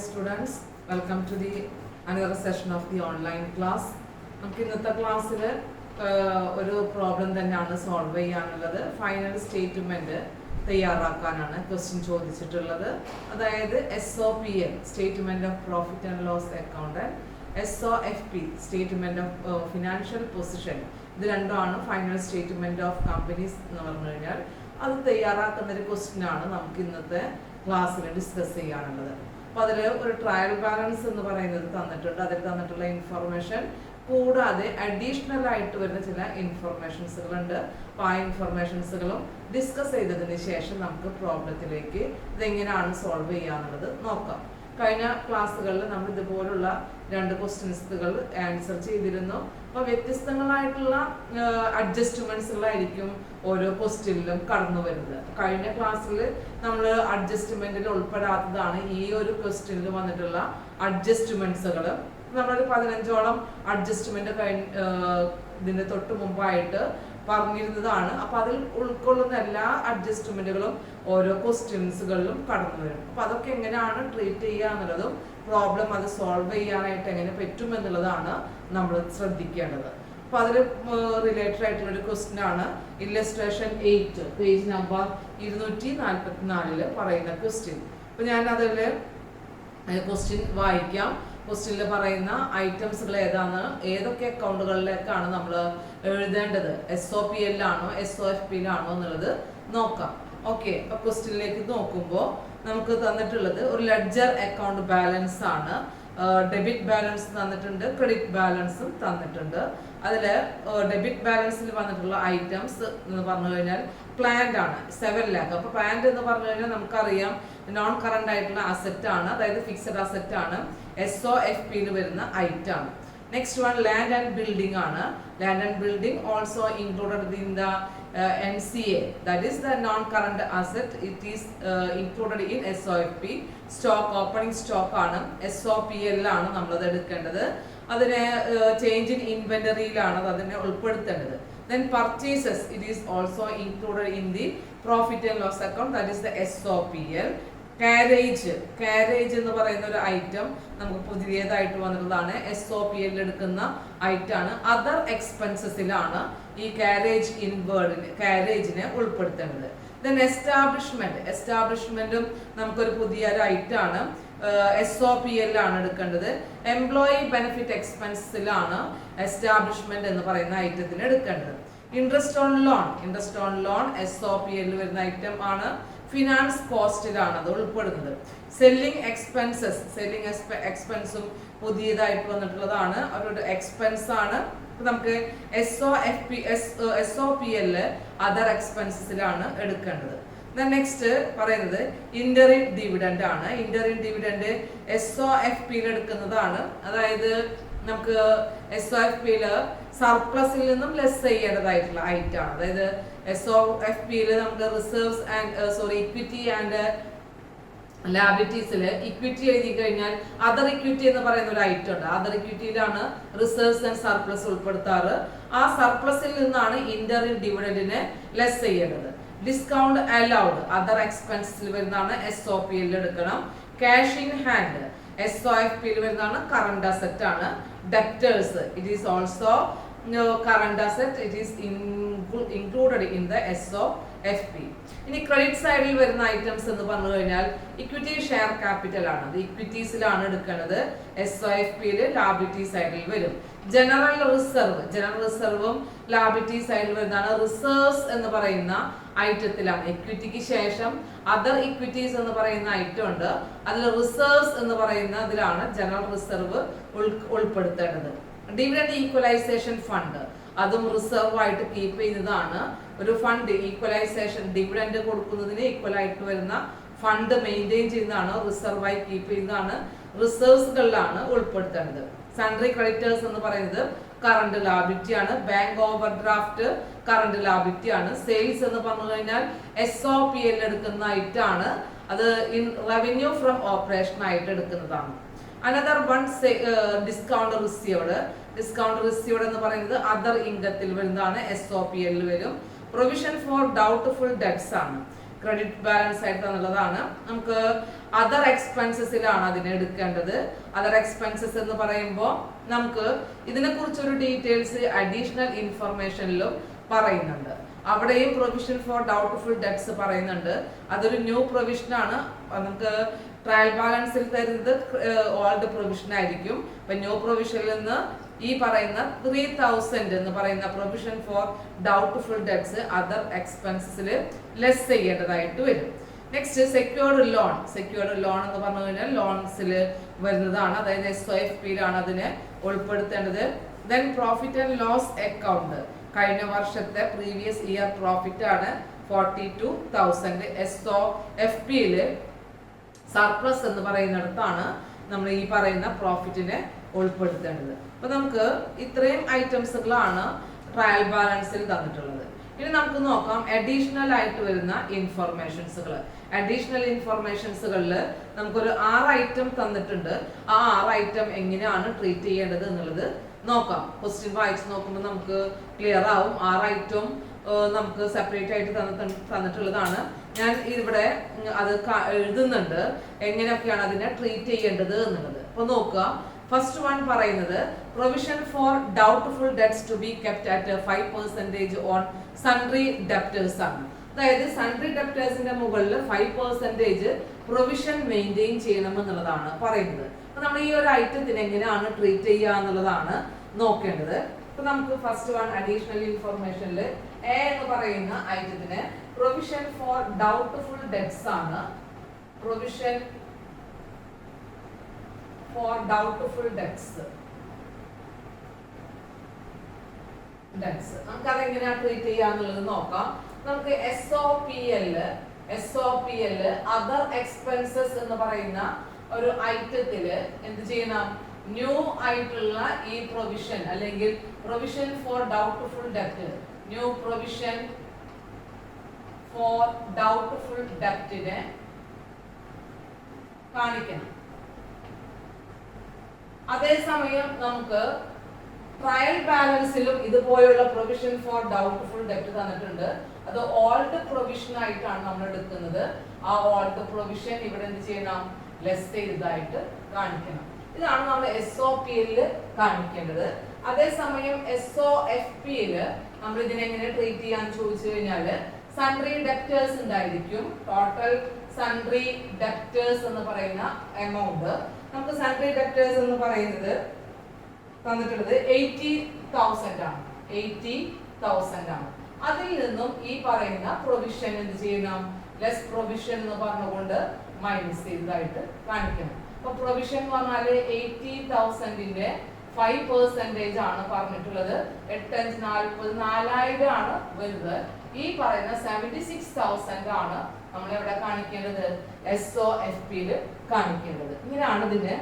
students, welcome to the another session of the online class. നമുക്ക് ഇന്നത്തെ ക്ലാസ്സിൽ ഒരു പ്രോബ്ലം തന്നെയാണ് സോൾവ് ചെയ്യാനുള്ളത്. ഫൈനൽ സ്റ്റേറ്റ്മെന്റ് തയ്യാറാക്കാനാണ് ക്വസ്റ്റ്യൻ ചോദിച്ചിട്ടുള്ളത്. അതായത് SOPL statement of profit and loss account, SOFP statement of financial position, ഇത് രണ്ടുമാണ് ഫൈനൽ സ്റ്റേറ്റ്മെന്റ് ഓഫ് കമ്പനീസ് എന്ന് പറഞ്ഞു കഴിഞ്ഞാൽ. അത് തയ്യാറാക്കുന്ന ഒരു ക്വസ്റ്റ്യൻ ആണ് നമുക്ക് ഇന്നത്തെ ക്ലാസ്സിൽ ഡിസ്കസ് ചെയ്യാനുള്ളത്. അപ്പോൾ അതിൽ ഒരു ട്രയൽ ബാലൻസ് എന്ന് പറയുന്നത് തന്നിട്ടുണ്ട്. അതിൽ തന്നിട്ടുള്ള ഇൻഫർമേഷൻ കൂടാതെ അഡീഷണൽ ആയിട്ട് വരുന്ന ചില ഇൻഫർമേഷൻസുകളുണ്ട്. അപ്പോൾ ആ ഇൻഫർമേഷൻസുകളും ഡിസ്കസ് ചെയ്തതിന് ശേഷം നമുക്ക് പ്രോബ്ലത്തിലേക്ക് ഇതെങ്ങനെയാണ് സോൾവ് ചെയ്യാന്നുള്ളത് നോക്കാം. കഴിഞ്ഞ ക്ലാസ്സുകളിൽ നമ്മൾ ഇതുപോലുള്ള 2 ക്വസ്റ്റ്യൻസുകൾ ആൻസർ ചെയ്തിരുന്നു. അപ്പോൾ വ്യത്യസ്തങ്ങളായിട്ടുള്ള അഡ്ജസ്റ്റ്മെന്റ്സുകളായിരിക്കും ഓരോ ക്വസ്റ്റ്യനിലും കടന്നു വരുന്നത്. കഴിഞ്ഞ ക്ലാസ്സിൽ നമ്മൾ അഡ്ജസ്റ്റ്മെന്റിൽ ഉൾപ്പെടാത്തതാണ് ഈ ഒരു ക്വസ്റ്റ്യനിൽ വന്നിട്ടുള്ള അഡ്ജസ്റ്റ്മെന്റ്സുകൾ. നമ്മളൊരു 15ഓളം അഡ്ജസ്റ്റ്മെന്റ് ഇതിന്റെ തൊട്ട് മുമ്പായിട്ട് പറഞ്ഞിരുന്നതാണ്. അപ്പൊ അതിൽ ഉൾക്കൊള്ളുന്ന എല്ലാ അഡ്ജസ്റ്റ്മെന്റുകളും ഓരോ ക്വസ്റ്റ്യൻസുകളിലും കടന്നു വരും. അപ്പൊ അതൊക്കെ എങ്ങനെയാണ് ട്രീറ്റ് ചെയ്യുക എന്നുള്ളതും പ്രോബ്ലം അത് സോൾവ് ചെയ്യാനായിട്ട് എങ്ങനെ പറ്റും എന്നുള്ളതാണ് നമ്മൾ ശ്രദ്ധിക്കേണ്ടത്. അപ്പൊ അതിൽ റിലേറ്റഡ് ആയിട്ടുള്ള ഒരു ക്വസ്റ്റ്യൻ ആണ് ഇല്ലസ്ട്രേഷൻ 8 പേജ് നമ്പർ 244 പറയുന്ന ക്വസ്റ്റ്യൻ. അപ്പൊ ഞാൻ അതിൽ ക്വസ്റ്റ്യൻ വായിക്കാം. ക്വസ്റ്റ്യനിൽ പറയുന്ന ഐറ്റംസുകൾ ഏതാണ്, ഏതൊക്കെ അക്കൗണ്ടുകളിലേക്കാണ് നമ്മൾ എഴുതേണ്ടത്, SOPL ആണോ SOFP ആണോ എന്നുള്ളത് നോക്കാം. ഓക്കെ, അപ്പൊ ക്വസ്റ്റ്യനിലേക്ക് നോക്കുമ്പോൾ നമുക്ക് തന്നിട്ടുള്ളത് ഒരു ലെഡ്ജർ അക്കൗണ്ട് ബാലൻസ് ആണ്. ഡെബിറ്റ് ബാലൻസ് തന്നിട്ടുണ്ട്, ക്രെഡിറ്റ് ബാലൻസും തന്നിട്ടുണ്ട്. അതിൽ ഡെബിറ്റ് ബാലൻസിൽ വന്നിട്ടുള്ള ഐറ്റംസ് എന്ന് പറഞ്ഞു കഴിഞ്ഞാൽ പ്ലാന്റ് ആണ് 7 lakh. അപ്പോൾ പ്ലാന്റ് എന്ന് പറഞ്ഞു കഴിഞ്ഞാൽ നമുക്കറിയാം നോൺ കറണ്ട് ആയിട്ടുള്ള അസറ്റ് ആണ്, അതായത് ഫിക്സഡ് അസറ്റ് ആണ്, SOFP വരുന്ന ഐറ്റം ആണ്. Next one land and building ആണ്. Land and building also included in the NCA, that is the non-current asset. It is included in SOFP. Stock opening stock ആണ്, SOPL ആണ് നമ്മളത് എടുക്കേണ്ടത്. അതിനെ change in ഇൻവെന്ററിയിലാണ് അതിനെ ഉൾപ്പെടുത്തേണ്ടത്. Then purchases, it is also included in the profit and loss account, that is the SOPL. Carriage എന്ന് പറയുന്ന ഒരു item നമുക്ക് പുതിയതായിട്ട് വന്നിട്ടുള്ളതാണ്, SOPL എടുക്കുന്ന ഐറ്റം ആണ്. അതർ എക്സ്പെൻസസിലാണ് ഈ കാരേജിനെ ഉൾപ്പെടുത്തേണ്ടത്. ദെൻ എസ്റ്റാബ്ലിഷ്മെന്റും നമുക്കൊരു പുതിയൊരു ഐറ്റം ആണ്, SOPL ആണ് എടുക്കേണ്ടത്. എംപ്ലോയി ബെനിഫിറ്റ് എക്സ്പെൻസിലാണ് എസ്റ്റാബ്ലിഷ്മെന്റ് എന്ന് പറയുന്ന ഐറ്റത്തിന് എടുക്കേണ്ടത്. ഇൻട്രസ്റ്റ് ഓൺ ലോൺ SOPL വരുന്ന ഐറ്റം ആണ്. ഫിനാൻസ് കോസ്റ്റിലാണ് അത് ഉൾപ്പെടുന്നത്. സെല്ലിംഗ് എക്സ്പെൻസും പുതിയതായിട്ട് വന്നിട്ടുള്ളതാണ്, അവരുടെ എക്സ്പെൻസ് ആണ്. നമുക്ക് SOPL അതർ എക്സ്പെൻസസിലാണ് എടുക്കേണ്ടത്. നെക്സ്റ്റ് പറയുന്നത് ഇന്ററിം ഡിവിഡൻഡ് ആണ്. ഇന്ററിം ഡിവിഡൻഡ് SOFP എടുക്കുന്നതാണ്. അതായത് നമുക്ക് SOFP സർപ്ലസിൽ നിന്നും ലെസ് ചെയ്യേണ്ടതായിട്ടുള്ള ഐറ്റം ആണ്. അതായത് SOFP നമുക്ക് റിസർവ്സ് ആൻഡ് ഇക്വിറ്റി ആൻഡ് ലാബിലിറ്റീസിൽ ഇക്വിറ്റി എഴുതി കഴിഞ്ഞാൽ അതർ ഇക്വിറ്റി എന്ന് പറയുന്ന ഒരു ഐറ്റം ഉണ്ട്. അതർ ഇക്വിറ്റിയിലാണ് റിസർവ്സ് ആൻഡ് സർപ്ലസ് ഉൾപ്പെടുത്താറ്. ആ സർപ്ലസിൽ നിന്നാണ് ഇന്ററിം ഡിവിഡൻഡിനെ ലെസ് ചെയ്യേണ്ടത്. ഡിസ്കൗണ്ട് അലൗഡ് അതർ എക്സ്പെൻസിൽ വരുന്നതാണ്, SOPL എടുക്കണം. ക്യാഷ് ഇൻ ഹാൻഡ് SOFP വരുന്നതാണ്, കറണ്ട് അസറ്റ് ആണ്. Debtors it is also current asset, it is included in the SOFP. ഇനി ക്രെഡിറ്റ് സൈഡിൽ വരുന്ന ഐറ്റംസ് എന്ന് പറഞ്ഞു കഴിഞ്ഞാൽ ഇക്വിറ്റി ഷെയർ ക്യാപിറ്റൽ ആണ്, അത് ഇക്വിറ്റീസിലാണ് എടുക്കുന്നത്. SOFP ലാബിലിറ്റി സൈഡിൽ വരും. ജനറൽ റിസർവും ലാബിലിറ്റി സൈഡിൽ വരുന്നതാണ്. റിസർവ്സ് എന്ന് പറയുന്ന ഐറ്റത്തിലാണ്. ഇക്വിറ്റിക്ക് ശേഷം അതർ ഇക്വിറ്റീസ് എന്ന് പറയുന്ന ഐറ്റം ഉണ്ട്, അതിൽ റിസർവ്സ് എന്ന് പറയുന്ന ഇതിലാണ് ജനറൽ റിസർവ് ഉൾപ്പെടുത്തേണ്ടത്. ഡിവിഡൻഡ് ഈക്വലൈസേഷൻ ഫണ്ട് അതും റിസർവ് ആയിട്ട് കീപ്പ് ചെയ്യുന്നതാണ്. ഒരു ഫണ്ട് ഈക്വലൈസേഷൻ ഡിവിഡൻഡ് കൊടുക്കുന്നതിന് ഈക്വൽ ആയിട്ട് വരുന്ന ഫണ്ട് മെയിൻറ്റെയിൻ ചെയ്യുന്നതാണ്, റിസർവ് ആയി കീപ്പ് ചെയ്യുന്നതാണ്, റിസർവ്സുകളിലാണ് ഉൾപ്പെടുത്തേണ്ടത്. സൺട്രി ക്രെഡിറ്റേഴ്സ് എന്ന് പറയുന്നത് കറണ്ട് ലാബിലിറ്റി ആണ്. Bank overdraft current liability ആണ്. സെയിൽസ് എന്ന് പറഞ്ഞു കഴിഞ്ഞാൽ SOPL എടുക്കുന്ന ഐറ്റം ആണ്, അത് റവന്യൂ ഫ്രം ഓപ്പറേഷൻ ആയിട്ട് എടുക്കുന്നതാണ്. അനദർ വൺ ഡിസ്കൗണ്ട് റിസീവ്ഡ് എന്ന് പറയുന്നത് അതർ ഇൻകത്തിൽ വരുന്നതാണ്, SOPL വരും. പ്രൊവിഷൻ ഫോർ ഡൗട്ട്ഫുൾ ഡെബ്റ്റ്സ് ആണ്. ക്രെഡിറ്റ് ബാലൻസ് ആയിട്ട് തന്നുള്ളതാണ്. നമുക്ക് അതർ എക്സ്പെൻസസിലാണ് അതിനെ എടുക്കേണ്ടത്. അതർ എക്സ്പെൻസസ് എന്ന് പറയുമ്പോൾ നമുക്ക് ഇതിനെക്കുറിച്ചൊരു ഡീറ്റെയിൽസ് അഡീഷണൽ ഇൻഫർമേഷനിലും പറയുന്നുണ്ട്. അവിടെയും പ്രൊവിഷൻ ഫോർ ഡൗട്ട്ഫുൾ ഡെബ്റ്റ്സ് പറയുന്നുണ്ട്. അതൊരു ന്യൂ പ്രൊവിഷൻ ആണ്. നമുക്ക് ട്രയൽ ബാലൻസിൽ തരുന്നത് ഓൾഡ് പ്രൊവിഷൻ ആയിരിക്കും. അപ്പൊ ന്യൂ പ്രൊവിഷനിൽ നിന്ന് ഈ പറയുന്ന 3000 എന്ന് പറയുന്ന provision for doubtful debts other എക്സ്പെൻസസിൽ ലെസ് ചെയ്യേണ്ടതായിട്ട് വരും. Next secured loan. Secured loan എന്ന് പറഞ്ഞു കഴിഞ്ഞാൽ ലോൺസിൽ വരുന്നതാണ്. അതായത് SOFPയിലാണ് അതിനെ ഉൾപ്പെടുത്തേണ്ടത്. Then profit and loss account. കഴിഞ്ഞ വർഷത്തെ പ്രീവിയസ് ഇയർ പ്രോഫിറ്റ് ആണ് 42,000. SOFPയിൽ സർപ്ലസ് എന്ന് പറയുന്നിടത്താണ് നമ്മൾ ഈ പറയുന്ന പ്രോഫിറ്റിനെ ഉൾപ്പെടുത്തേണ്ടത്. അപ്പൊ നമുക്ക് ഇത്രയും ഐറ്റംസുകളാണ് ട്രയൽ ബാലൻസിൽ തന്നിട്ടുള്ളത്. ഇനി നമുക്ക് നോക്കാം അഡീഷണൽ ആയിട്ട് വരുന്ന ഇൻഫർമേഷൻസുകൾ. അഡീഷണൽ ഇൻഫർമേഷൻസുകളിൽ നമുക്കൊരു 6 ഐറ്റം തന്നിട്ടുണ്ട്. ആ 6 ഐറ്റം എങ്ങനെയാണ് ട്രീറ്റ് ചെയ്യേണ്ടത് എന്നുള്ളത് നോക്കാം. ക്വസ്റ്റ്യൻ വായിച്ച് നോക്കുമ്പോൾ നമുക്ക് ക്ലിയർ ആവും. 6 ഐറ്റം നമുക്ക് സെപ്പറേറ്റ് ആയിട്ട് തന്നിട്ടുള്ളതാണ്. ഞാൻ ഇവിടെ അത് എഴുതുന്നുണ്ട് എങ്ങനെയൊക്കെയാണ് അതിനെ ട്രീറ്റ് ചെയ്യേണ്ടത് എന്നുള്ളത്. അപ്പൊ നോക്കുക. ഫസ്റ്റ് വൺ പറയുന്നത് provision for doubtful debts to be kept at 5% on sundry debtors ആണ്. അതായത് സൺട്രി ഡെപ്റ്റേഴ്സിന്റെ മുകളിൽ 5% പ്രൊവിഷൻ മെയിൻറ്റെയിൻ ചെയ്യണം എന്നുള്ളതാണ് പറയുന്നത്. അപ്പൊ നമ്മൾ ഈ ഒരു ഐറ്റത്തിന് എങ്ങനെയാണ് ട്രീറ്റ് ചെയ്യുക എന്നുള്ളതാണ് നോക്കേണ്ടത്. അപ്പൊ നമുക്ക് ഫസ്റ്റ് വൺ അഡീഷണൽ ഇൻഫർമേഷനിൽ എ എന്ന് പറയുന്ന ഐറ്റത്തിന് പ്രൊവിഷൻ ഫോർ ഡൗട്ട്ഫുൾ ഡെബ്റ്റ്സ് ആണ്. Provision for doubtful debts. നമുക്ക് അതെങ്ങനെയാ ട്രീറ്റ് ചെയ്യാന്നുള്ളത് നോക്കാം. നമുക്ക് SOPL അതർ എക്സ്പെൻസസ് എന്ന് പറയുന്ന ഒരു ഐറ്റത്തില് എന്ത് ചെയ്യണം? ന്യൂ ആയിട്ടുള്ള ഈ പ്രൊവിഷൻ അല്ലെങ്കിൽ പ്രൊവിഷൻ ഫോർ ഡൗട്ട്ഫുൾ ഡെബ്റ്റ്, ന്യൂ പ്രൊവിഷൻ ഫോർ ഡൗട്ട്ഫുൾ ഡെബ്റ്റിനെ കാണിക്കണം. അതേസമയം നമുക്ക് ട്രയൽ ബാലൻസിലും ഇതുപോലുള്ള പ്രൊവിഷൻ ഫോർ ഡൗട്ട്ഫുൾ ഡെബ്റ്റ് തന്നിട്ടുണ്ട്. അത് ഓൾഡ് പ്രൊവിഷൻ ആയിട്ടാണ് നമ്മൾ എടുക്കുന്നത്. ആ ഓൾഡ് പ്രൊവിഷൻ ഇവിടെ എന്ത് ചെയ്യണം? ലെസ് ചെയ്തതായിട്ട് കാണിക്കണം. ഇതാണ് നമ്മൾ SOPL കാണിക്കേണ്ടത്. അതേസമയം SOFPയിൽ നമ്മൾ ഇതിനെ എങ്ങനെ ട്രീറ്റ് ചെയ്യാന്ന് ചോദിച്ചു കഴിഞ്ഞാല് സൺട്രി ഡെപ്റ്റേഴ്സ് ഉണ്ടായിരിക്കും. ടോട്ടൽ സൺട്രി ഡെപ്റ്റേഴ്സ് എന്ന് പറയുന്ന എമൗണ്ട് നമുക്ക് സൺട്രി ഡെപ്റ്റേഴ്സ് എന്ന് പറയുന്നത് തന്നിട്ടുള്ളത് 80,000 ആണ്. 80,000 ആണ്. അതിൽ നിന്നും ഈ പറയുന്ന പ്രൊവിഷൻ എന്ത് ചെയ്യണം? ലെസ് പ്രൊവിഷൻ എന്ന് പറഞ്ഞുകൊണ്ട് മൈനസ് ചെയ്തതായിട്ട് കാണിക്കണം. അപ്പൊ പ്രൊവിഷൻ എന്ന് പറഞ്ഞാല് 80,000ന്റെ 5% ആണ് പറഞ്ഞിട്ടുള്ളത്. 8,40,000 ആണ് വരുന്നത്. ഈ പറയുന്ന 76,000 ആണ് നമ്മൾ എവിടെ കാണിക്കേണ്ടത്? SOFPയിൽ കാണിക്കേണ്ടത്. ഇങ്ങനെയാണ് ഇതിനെ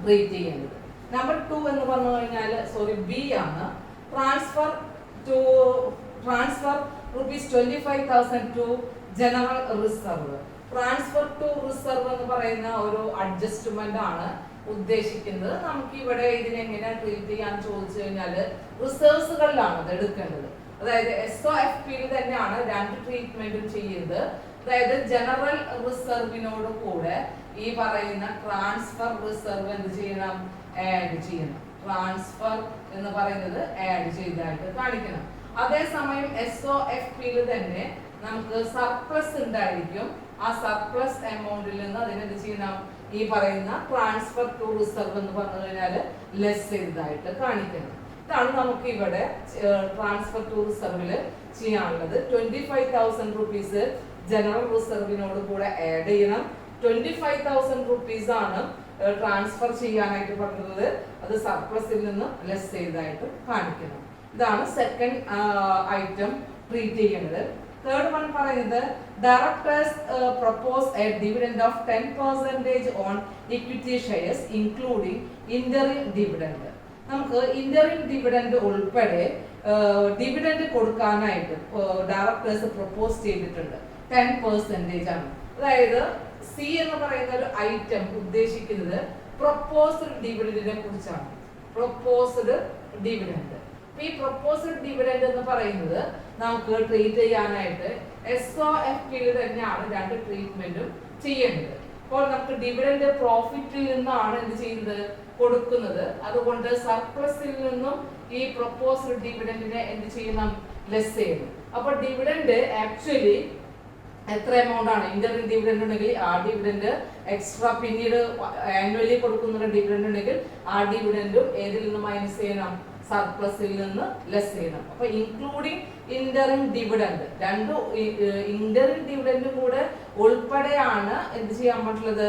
ട്രീറ്റ് ചെയ്യേണ്ടത്. നമ്പർ 2 എന്ന് പറഞ്ഞു കഴിഞ്ഞാൽ ബി ആണ്. Transfer ₹25,000 to general reserve. Transfer to reserve എന്ന് പറയുന്ന ഒരു അഡ്ജസ്റ്റ്മെന്റ് ആണ് ഉദ്ദേശിക്കുന്നത്. നമുക്ക് ഇവിടെ ഇതിനെങ്ങനെ ട്രീറ്റ് ചെയ്യാൻ ചോദിച്ചു കഴിഞ്ഞാല് റിസർവ്സുകളിലാണ് ഇത് എടുക്കേണ്ടത്. അതായത് SOFPയിൽ തന്നെയാണ് 2 ട്രീറ്റ്മെന്റും ചെയ്യുന്നത്. അതായത് ജനറൽ റിസർവിനോട് കൂടെ ഈ പറയുന്ന ട്രാൻസ്ഫർ റിസർവ് എന്ത് ചെയ്യണം? ആഡ് ചെയ്യണം. ട്രാൻസ്ഫർ എന്ന് പറയുന്നത് ആഡ് ചെയ്തായിട്ട് കാണിക്കണം. അതേസമയം SOFPയിൽ തന്നെ നമുക്ക് സർപ്ലസ് ഉണ്ടായിരിക്കും. ആ സർപ്ലസ് എമൗണ്ടിൽ നിന്ന് അതിനെന്ത് ചെയ്യണം? ഈ പറയുന്ന ട്രാൻസ്ഫർ ടു റിസർവ് എന്ന് പറഞ്ഞു കഴിഞ്ഞാൽ ലെസ് ചെയ്തതായിട്ട് കാണിക്കണം. ഇതാണ് നമുക്ക് ഇവിടെ ട്രാൻസ്ഫർ ടു റിസർവിൽ ചെയ്യാനുള്ളത്. 25,000 rupees ജനറൽ റിസർവിനോട് കൂടെ ആഡ് ചെയ്യണം. 25,000 rupees ആണ് ട്രാൻസ്ഫർ ചെയ്യാനായിട്ട് പറഞ്ഞത്. അത് സർപ്ലസിൽ നിന്ന് ലെസ് ചെയ്തതായിട്ട് കാണിക്കണം. ഇതാണ് സെക്കൻഡ് ഐറ്റം ട്രീറ്റ് ചെയ്യേണ്ടത്. തേർഡ് വൺ പറയുന്നത് directors propose A dividend of 10% on equity shares including interim dividend. നമുക്ക് ഇന്ററിം ഡിവിഡൻഡ് ഉൾപ്പെടെ ഡിവിഡൻഡ് കൊടുക്കാനായിട്ട് ഡയറക്ടേഴ്സ് പ്രൊപ്പോസ് ചെയ്തിട്ടുണ്ട്. 10% ആണ്. അതായത് സി എന്ന് പറയുന്ന ഒരു ഐറ്റം ഉദ്ദേശിക്കുന്നത് പ്രൊപ്പോസ്ഡ് ഡിവിഡൻഡിനെ കുറിച്ചാണ്. Proposed dividend. ഈ പ്രൊപ്പോസ്ഡ് ഡിവിഡൻഡ് എന്ന് പറയുന്നത് നമുക്ക് ട്രീറ്റ് ചെയ്യാനായിട്ട് SOFP തന്നെയാണ് രണ്ട് ട്രീറ്റ്മെന്റും ചെയ്യേണ്ടത്. അപ്പോൾ നമുക്ക് ഡിവിഡൻഡ് പ്രോഫിറ്റിൽ നിന്നാണ് എന്ത് ചെയ്യുന്നത്, കൊടുക്കുന്നത്. അതുകൊണ്ട് സർപ്ലസിൽ നിന്നും ഈ പ്രൊപ്പോസ്ഡ് ഡിവിഡൻഡിനെ എന്ത് ചെയ്യണം, ലെസ് ചെയ്യണം. അപ്പോൾ ഡിവിഡൻഡ് ആക്ച്വലി എത്ര എമൗണ്ട് ആണ്, ഇന്റർവൽ ഡിവിഡൻഡ് ഉണ്ടെങ്കിൽ ആ ഡിവിഡൻഡ് എക്സ്ട്രാ പിന്നീട് ആനുവലി കൊടുക്കുന്ന ഡിവിഡൻഡ് ഉണ്ടെങ്കിൽ ആ ഡിവിഡൻഡും ഏതിൽ നിന്ന് മൈനസ് ചെയ്യണം, സർപ്ലസിൽ നിന്ന് ലെസ് ചെയ്യണം. അപ്പൊ ഇൻക്ലൂഡിങ് ഇന്ററിം ഡിവിഡൻഡ്, രണ്ടും ഇന്ററിം ഡിവിഡൻഡും കൂടെ ഉൾപ്പെടെയാണ് എന്ത് ചെയ്യാൻ പറ്റുള്ളത്,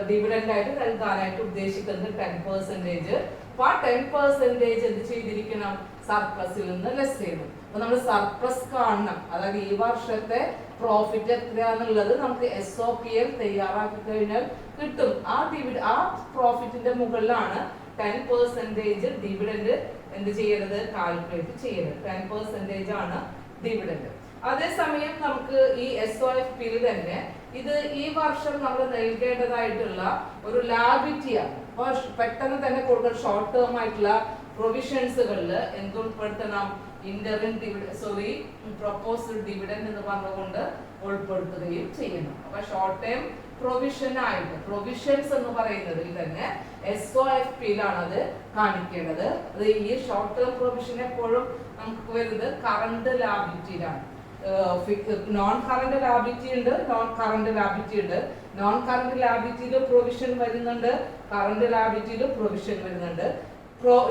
ഡിവിഡൻഡ് ആയിട്ട് നൽകാനായിട്ട് ഉദ്ദേശിക്കുന്നത് 10%. അപ്പൊ ആ 10% എന്ത് ചെയ്തിരിക്കണം, സർപ്ലസിൽ നിന്ന് ലെസ് ചെയ്യണം. അപ്പൊ നമ്മൾ സർപ്ലസ് കാണണം, അതായത് ഈ വർഷത്തെ പ്രോഫിറ്റ് എത്രയാന്നുള്ളത് നമുക്ക് SOPL തയ്യാറാക്കി കഴിഞ്ഞാൽ കിട്ടും. ആ പ്രോഫിറ്റിന്റെ മുകളിലാണ് 10% ഡിവിഡൻഡ് എന്ത് ചെയ്യരുത്, കാൽക്കുലേറ്റ് ചെയ്യരുത്. 10% ആണ് ഡിവിഡൻഡ്. അതേസമയം നമുക്ക് ഈ SOFP തന്നെ ഇത് ഈ വർഷം നമ്മൾ നൽകേണ്ടതായിട്ടുള്ള ഒരു ലാബിലിറ്റിയാണ്. അപ്പൊ പെട്ടെന്ന് തന്നെ കൊടുക്കുന്ന ഷോർട്ട് ടേം ആയിട്ടുള്ള പ്രൊവിഷൻസുകളിൽ എന്തുൾപ്പെടുത്തണം, ഇന്ററിം പ്രൊപ്പോസ്ഡ് ഡിവിഡൻഡ് എന്ന് പറഞ്ഞുകൊണ്ട് ഉൾപ്പെടുത്തുകയും ചെയ്യണം. അപ്പൊ ഷോർട്ട് ടേം പ്രൊവിഷൻ ആയിട്ട്, പ്രൊവിഷൻസ് എന്ന് പറയുന്നതിൽ തന്നെ SOFP അത് കാണിക്കേണ്ടത്. അത് ഈ ഷോർട്ട് ടേം പ്രൊവിഷൻ എപ്പോഴും നമുക്ക് വരുന്നത് കറണ്ട് ലാബിലിറ്റിയിലാണ്. നോൺ കറണ്ട് ലാബിലിറ്റി ഉണ്ട്, നോൺ കറണ്ട് ലാബിലിറ്റി ഉണ്ട്. നോൺ കറണ്ട് ലാബിലിറ്റിയിൽ പ്രൊവിഷൻ വരുന്നുണ്ട്, കറണ്ട് ലാബിലിറ്റിയിൽ പ്രൊവിഷൻ വരുന്നുണ്ട്.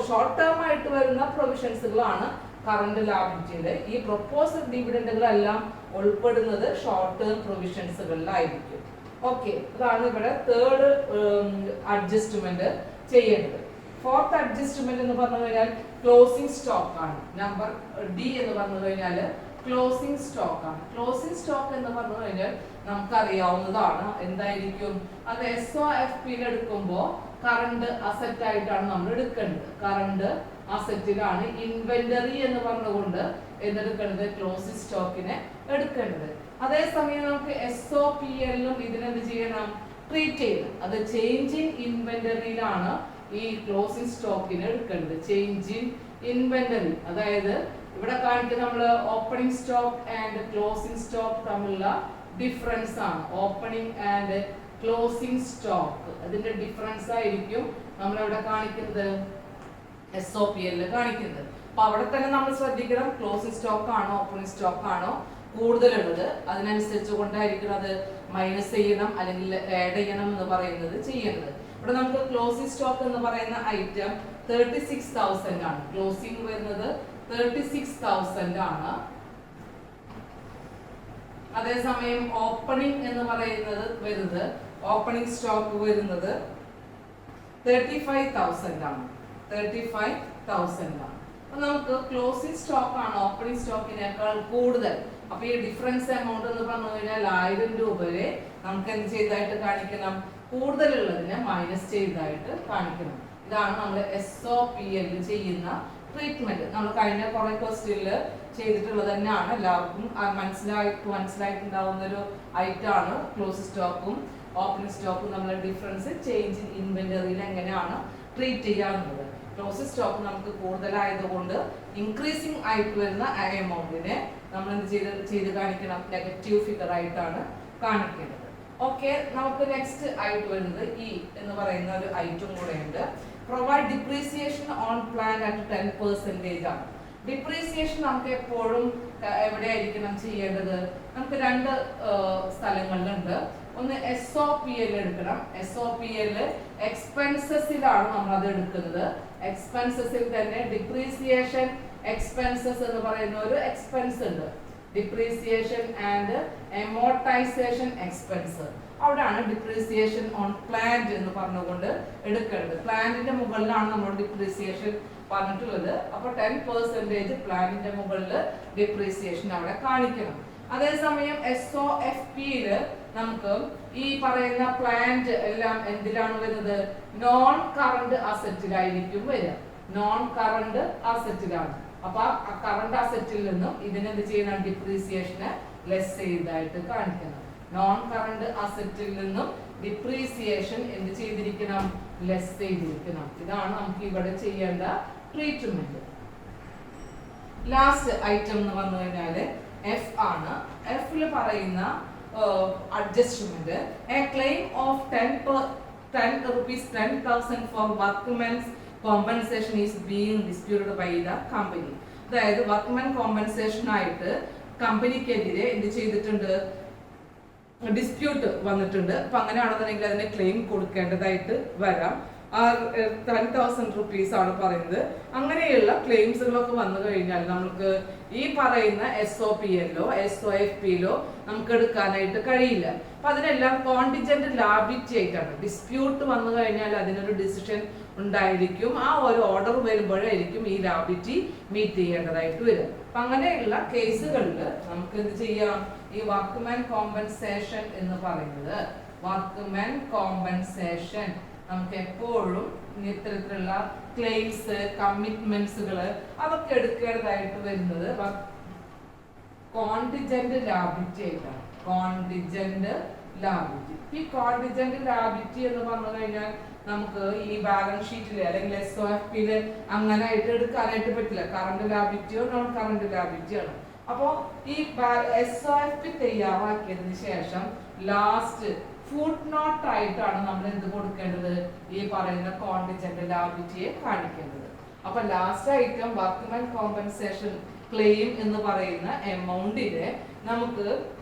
ഷോർട്ട് ടേം ആയിട്ട് വരുന്ന പ്രൊവിഷൻസുകളാണ് കറണ്ട് ലാബിലിറ്റിയിൽ. ഈ പ്രൊപ്പോസ്ഡ് ഡിവിഡൻഡുകളെല്ലാം ഉൾപ്പെടുന്നത് ഷോർട്ട് ടേം പ്രൊവിഷൻസുകളിലായിരിക്കും. ഓക്കെ, അതാണ് ഇവിടെ തേർഡ് അഡ്ജസ്റ്റ്മെന്റ് ചെയ്യേണ്ടത്. ഫോർത്ത് അഡ്ജസ്റ്റ്മെന്റ് എന്ന് പറഞ്ഞു കഴിഞ്ഞാൽ ക്ലോസിംഗ് സ്റ്റോക്ക് ആണ്. നമ്പർ D എന്ന് പറഞ്ഞു കഴിഞ്ഞാൽ ക്ലോസിംഗ് സ്റ്റോക്ക് ആണ്. ക്ലോസിംഗ് സ്റ്റോക്ക് എന്ന് പറഞ്ഞു കഴിഞ്ഞാൽ നമുക്കറിയാവുന്നതാണ്, എന്തായിരിക്കും അത്, SOFP എടുക്കുമ്പോൾ കറണ്ട് അസറ്റ് ആയിട്ടാണ് നമ്മൾ എടുക്കേണ്ടത്. കറണ്ട് അസറ്റിലാണ് ഇൻവെന്ററി എന്ന് പറഞ്ഞുകൊണ്ട് എന്തെടുക്കേണ്ടത്, ക്ലോസിംഗ് സ്റ്റോക്കിനെ എടുക്കേണ്ടത്. അതേസമയം നമുക്ക് SOPL ഇതിനെന്ത് ചെയ്യണം, ട്രീറ്റ് ചെയ്യണം. അത് ചേഞ്ച് ഇൻ ഇൻവെന്ററിയിലാണ് ഈ ക്ലോസിംഗ് സ്റ്റോക്കിനെ എടുക്കേണ്ടത്. ചേഞ്ച് ഇൻ ഇൻവെന്ററി, അതായത് ഇവിടെ കാണിക്കുന്ന നമ്മൾ opening stock and closing stock തമ്മിലുള്ള ഡിഫറൻസ് ആണ്. ഓപ്പണിംഗ് ആൻഡ് ക്ലോസിംഗ് സ്റ്റോക്ക് അതിന്റെ ഡിഫറൻസ് ആയിരിക്കും നമ്മൾ ഇവിടെ കാണിക്കുന്നത്, SOPL കാണിക്കുന്നത്. അപ്പൊ അവിടെ തന്നെ നമ്മൾ ശ്രദ്ധിക്കണം, ക്ലോസിംഗ് സ്റ്റോക്ക് ആണോ ഓപ്പണിംഗ് സ്റ്റോക്ക് ആണോ കൂടുതലുള്ളത്, അതിനനുസരിച്ച് കൊണ്ടായിരിക്കും അത് മൈനസ് ചെയ്യണം അല്ലെങ്കിൽ ആഡ് ചെയ്യണം എന്ന് പറയുന്നത് ചെയ്യേണ്ടത്. ഇവിടെ നമുക്ക് ക്ലോസിംഗ് സ്റ്റോക്ക് എന്ന് പറയുന്ന ഐറ്റം 36,000 ആണ്. ക്ലോസിംഗ് വരുന്നത് 36,000 ആണ്. അതേസമയം ഓപ്പണിംഗ് എന്ന് പറയുന്നത് വരുന്നത്, ഓപ്പണിംഗ് സ്റ്റോക്ക് വരുന്നത് 35,000 ആണ്. 35,000 ആണ്. അപ്പൊ നമുക്ക് ക്ലോസിംഗ് സ്റ്റോക്ക് ആണ് ഓപ്പണിംഗ് സ്റ്റോക്കിനേക്കാൾ കൂടുതൽ. അപ്പൊ ഈ ഡിഫറൻസ് എമൗണ്ട് എന്ന് പറഞ്ഞു കഴിഞ്ഞാൽ 1000 രൂപ വരെ നമുക്ക് എന്ത് ചെയ്തായിട്ട് കാണിക്കണം, കൂടുതലുള്ളതിനെ മൈനസ് ചെയ്തായിട്ട് കാണിക്കണം. ഇതാണ് നമ്മൾ SOPL ചെയ്യുന്ന ട്രീറ്റ്മെന്റ്. നമ്മൾ കഴിഞ്ഞ കുറെ ക്വസ്റ്റ്യനിൽ ചെയ്തിട്ടുള്ളത് തന്നെയാണ്, എല്ലാവർക്കും മനസ്സിലായിട്ടുണ്ടാവുന്ന ഒരു ഐറ്റാണ് ക്ലോസിംഗ് സ്റ്റോക്കും ഓപ്പണിംഗ് സ്റ്റോക്കും നമ്മളെ ഡിഫറൻസ് ചേഞ്ച് ഇൻ ഇൻവെന്ററിയിൽ എങ്ങനെയാണ് ട്രീറ്റ് ചെയ്യാവുന്നത്. ക്ലോസിംഗ് സ്റ്റോക്ക് നമുക്ക് കൂടുതലായതുകൊണ്ട് ഇൻക്രീസിംഗ് ആയിട്ട് വരുന്ന എമൗണ്ടിനെ നമ്മൾ എന്ത് ചെയ്ത് കാണിക്കണം, നെഗറ്റീവ് ഫിഗർ ആയിട്ടാണ് കാണിക്കേണ്ടത്. ഓക്കെ, നമുക്ക് നെക്സ്റ്റ് ആയിട്ട് വരുന്നത് എന്ന് പറയുന്ന ഒരു ഐറ്റം കൂടെ ഉണ്ട്. Provide depreciation on plan at 10% ആണ്. ഡിപ്രീസിയേഷൻ നമുക്ക് എപ്പോഴും എവിടെയായിരിക്കണം ചെയ്യേണ്ടത്, നമുക്ക് രണ്ട് സ്ഥലങ്ങളിലുണ്ട്. ഒന്ന് SOPL എടുക്കണം. SOPL എക്സ്പെൻസസിലാണ് നമ്മൾ അത് എടുക്കുന്നത്. എക്സ്പെൻസസിൽ തന്നെ ഡിപ്രീസിയേഷൻ എക്സ്പെൻസസ് എന്ന് പറയുന്ന ഒരു എക്സ്പെൻസ് ഉണ്ട്. ഡിപ്രീസിയേഷൻ ആൻഡ് എമോർട്ടൈസേഷൻ എക്സ്പെൻസ്, അവിടെയാണ് ഡിപ്രീസിയേഷൻ ഓൺ പ്ലാന്റ് എന്ന് പറഞ്ഞുകൊണ്ട് എടുക്കേണ്ടത്. പ്ലാന്റിന്റെ മുകളിലാണ് നമ്മൾ ഡിപ്രീസിയേഷൻ പറഞ്ഞിട്ടുള്ളത്. അപ്പൊ 10% പ്ലാന്റിന്റെ മുകളിൽ ഡിപ്രീസിയേഷൻ അവിടെ കാണിക്കണം. അതേസമയം SOFP നമുക്ക് ഈ പറയുന്ന പ്ലാന്റ് എല്ലാം എന്തിലാണ് വരുന്നത്, നോൺ കറണ്ട് അസറ്റിലായിരിക്കും വരിക. നോൺ കറണ്ട് അസറ്റിലാണ്. അപ്പൊ ആ കറണ്ട് അസറ്റിൽ നിന്നും ഇതിനെന്ത് ചെയ്യണം, ഡിപ്രീസിയേഷന് ലെസ് ചെയ്തായിട്ട് കാണിക്കണം. നോൺ കറണ്ട് അസറ്റിൽ നിന്നും ഡിപ്രീസിയേഷൻ എന്ത് ചെയ്തിരിക്കണം, ലെസ് ചെയ്തിരിക്കണം. ഇതാണ് നമുക്ക് ഇവിടെ ചെയ്യേണ്ട ട്രീറ്റ്മെന്റ്. ലാസ്റ്റ് ഐറ്റം എന്ന് പറഞ്ഞു കഴിഞ്ഞാല് എഫ് ആണ്. എഫിൽ പറയുന്ന adjustment a claim of 10,000 for workmen's compensation is being disputed by the company. അതായത് വർക്ക്മെൻ കോമ്പൻസേഷൻ ആയിട്ട് കമ്പനിക്കെതിരെ എന്ത് ചെയ്തിട്ടുണ്ട്, ഡിസ്പ്യൂട്ട് വന്നിട്ടുണ്ട്. അപ്പൊ അങ്ങനെയാണെന്നുണ്ടെങ്കിൽ അതിന് ക്ലെയിം കൊടുക്കേണ്ടതായിട്ട് വരാം. 10,000 rupees ആണ് പറയുന്നത്. അങ്ങനെയുള്ള ക്ലെയിംസുകളൊക്കെ വന്നു കഴിഞ്ഞാൽ നമുക്ക് ഈ പറയുന്ന SOPLോ SOFPയിലോ നമുക്ക് എടുക്കാനായിട്ട് കഴിയില്ല. അപ്പൊ അതിനെല്ലാം കോണ്ടിജന്റ് ലാബിലിറ്റി ആയിട്ടാണ്. ഡിസ്പ്യൂട്ട് വന്നു കഴിഞ്ഞാൽ അതിനൊരു ഡിസിഷൻ ഉണ്ടായിരിക്കും. ആ ഒരു ഓർഡർ വരുമ്പോഴായിരിക്കും ഈ ലാബിലിറ്റി മീറ്റ് ചെയ്യേണ്ടതായിട്ട് വരും. അപ്പൊ അങ്ങനെയുള്ള കേസുകളിൽ നമുക്ക് എന്ത് ചെയ്യാം, ഈ വർക്ക്മെൻ കോമ്പൻസേഷൻ എന്ന് പറയുന്നത്, വർക്ക്മെൻ കോമ്പൻസേഷൻ നമുക്ക് എപ്പോഴും ഇത്തരത്തിലുള്ള ക്ലെയിംസ് കമ്മിറ്റ്മെന്റ്സുകള് അതൊക്കെ എടുക്കേണ്ടതായിട്ട് വരുന്നത് കോണ്ടിജന്റ് ലാബിലിറ്റി ആയിട്ടാണ്. കോണ്ടിജന്റ് ലാബിലിറ്റി. ഈ കോണ്ടിജന്റ് ലാബിലിറ്റി എന്ന് പറഞ്ഞു കഴിഞ്ഞാൽ നമുക്ക് ഈ ബാലൻസ് ഷീറ്റില് അല്ലെങ്കിൽ SOFPയില് അങ്ങനെ ആയിട്ട് എടുക്കാനായിട്ട് പറ്റില്ല. കറണ്ട് ലാബിലിറ്റിയോ നോൺ കറണ്ട് ലാബിലിറ്റിയാണ്. അപ്പോ ഈ SOFP തയ്യാറാക്കിയതിന് ശേഷം ലാസ്റ്റ് ഫുഡ് നോട്ട് ആയിട്ടാണ് നമ്മൾ എന്ത് കൊടുക്കേണ്ടത്, ഈ പറയുന്ന കോണ്ടിജന്റ് ലാബിലിറ്റിയെ കാണിക്കേണ്ടത്. അപ്പൊ last item workmen compensation claim എന്ന് പറയുന്ന എമൗണ്ടിനെ നമുക്ക്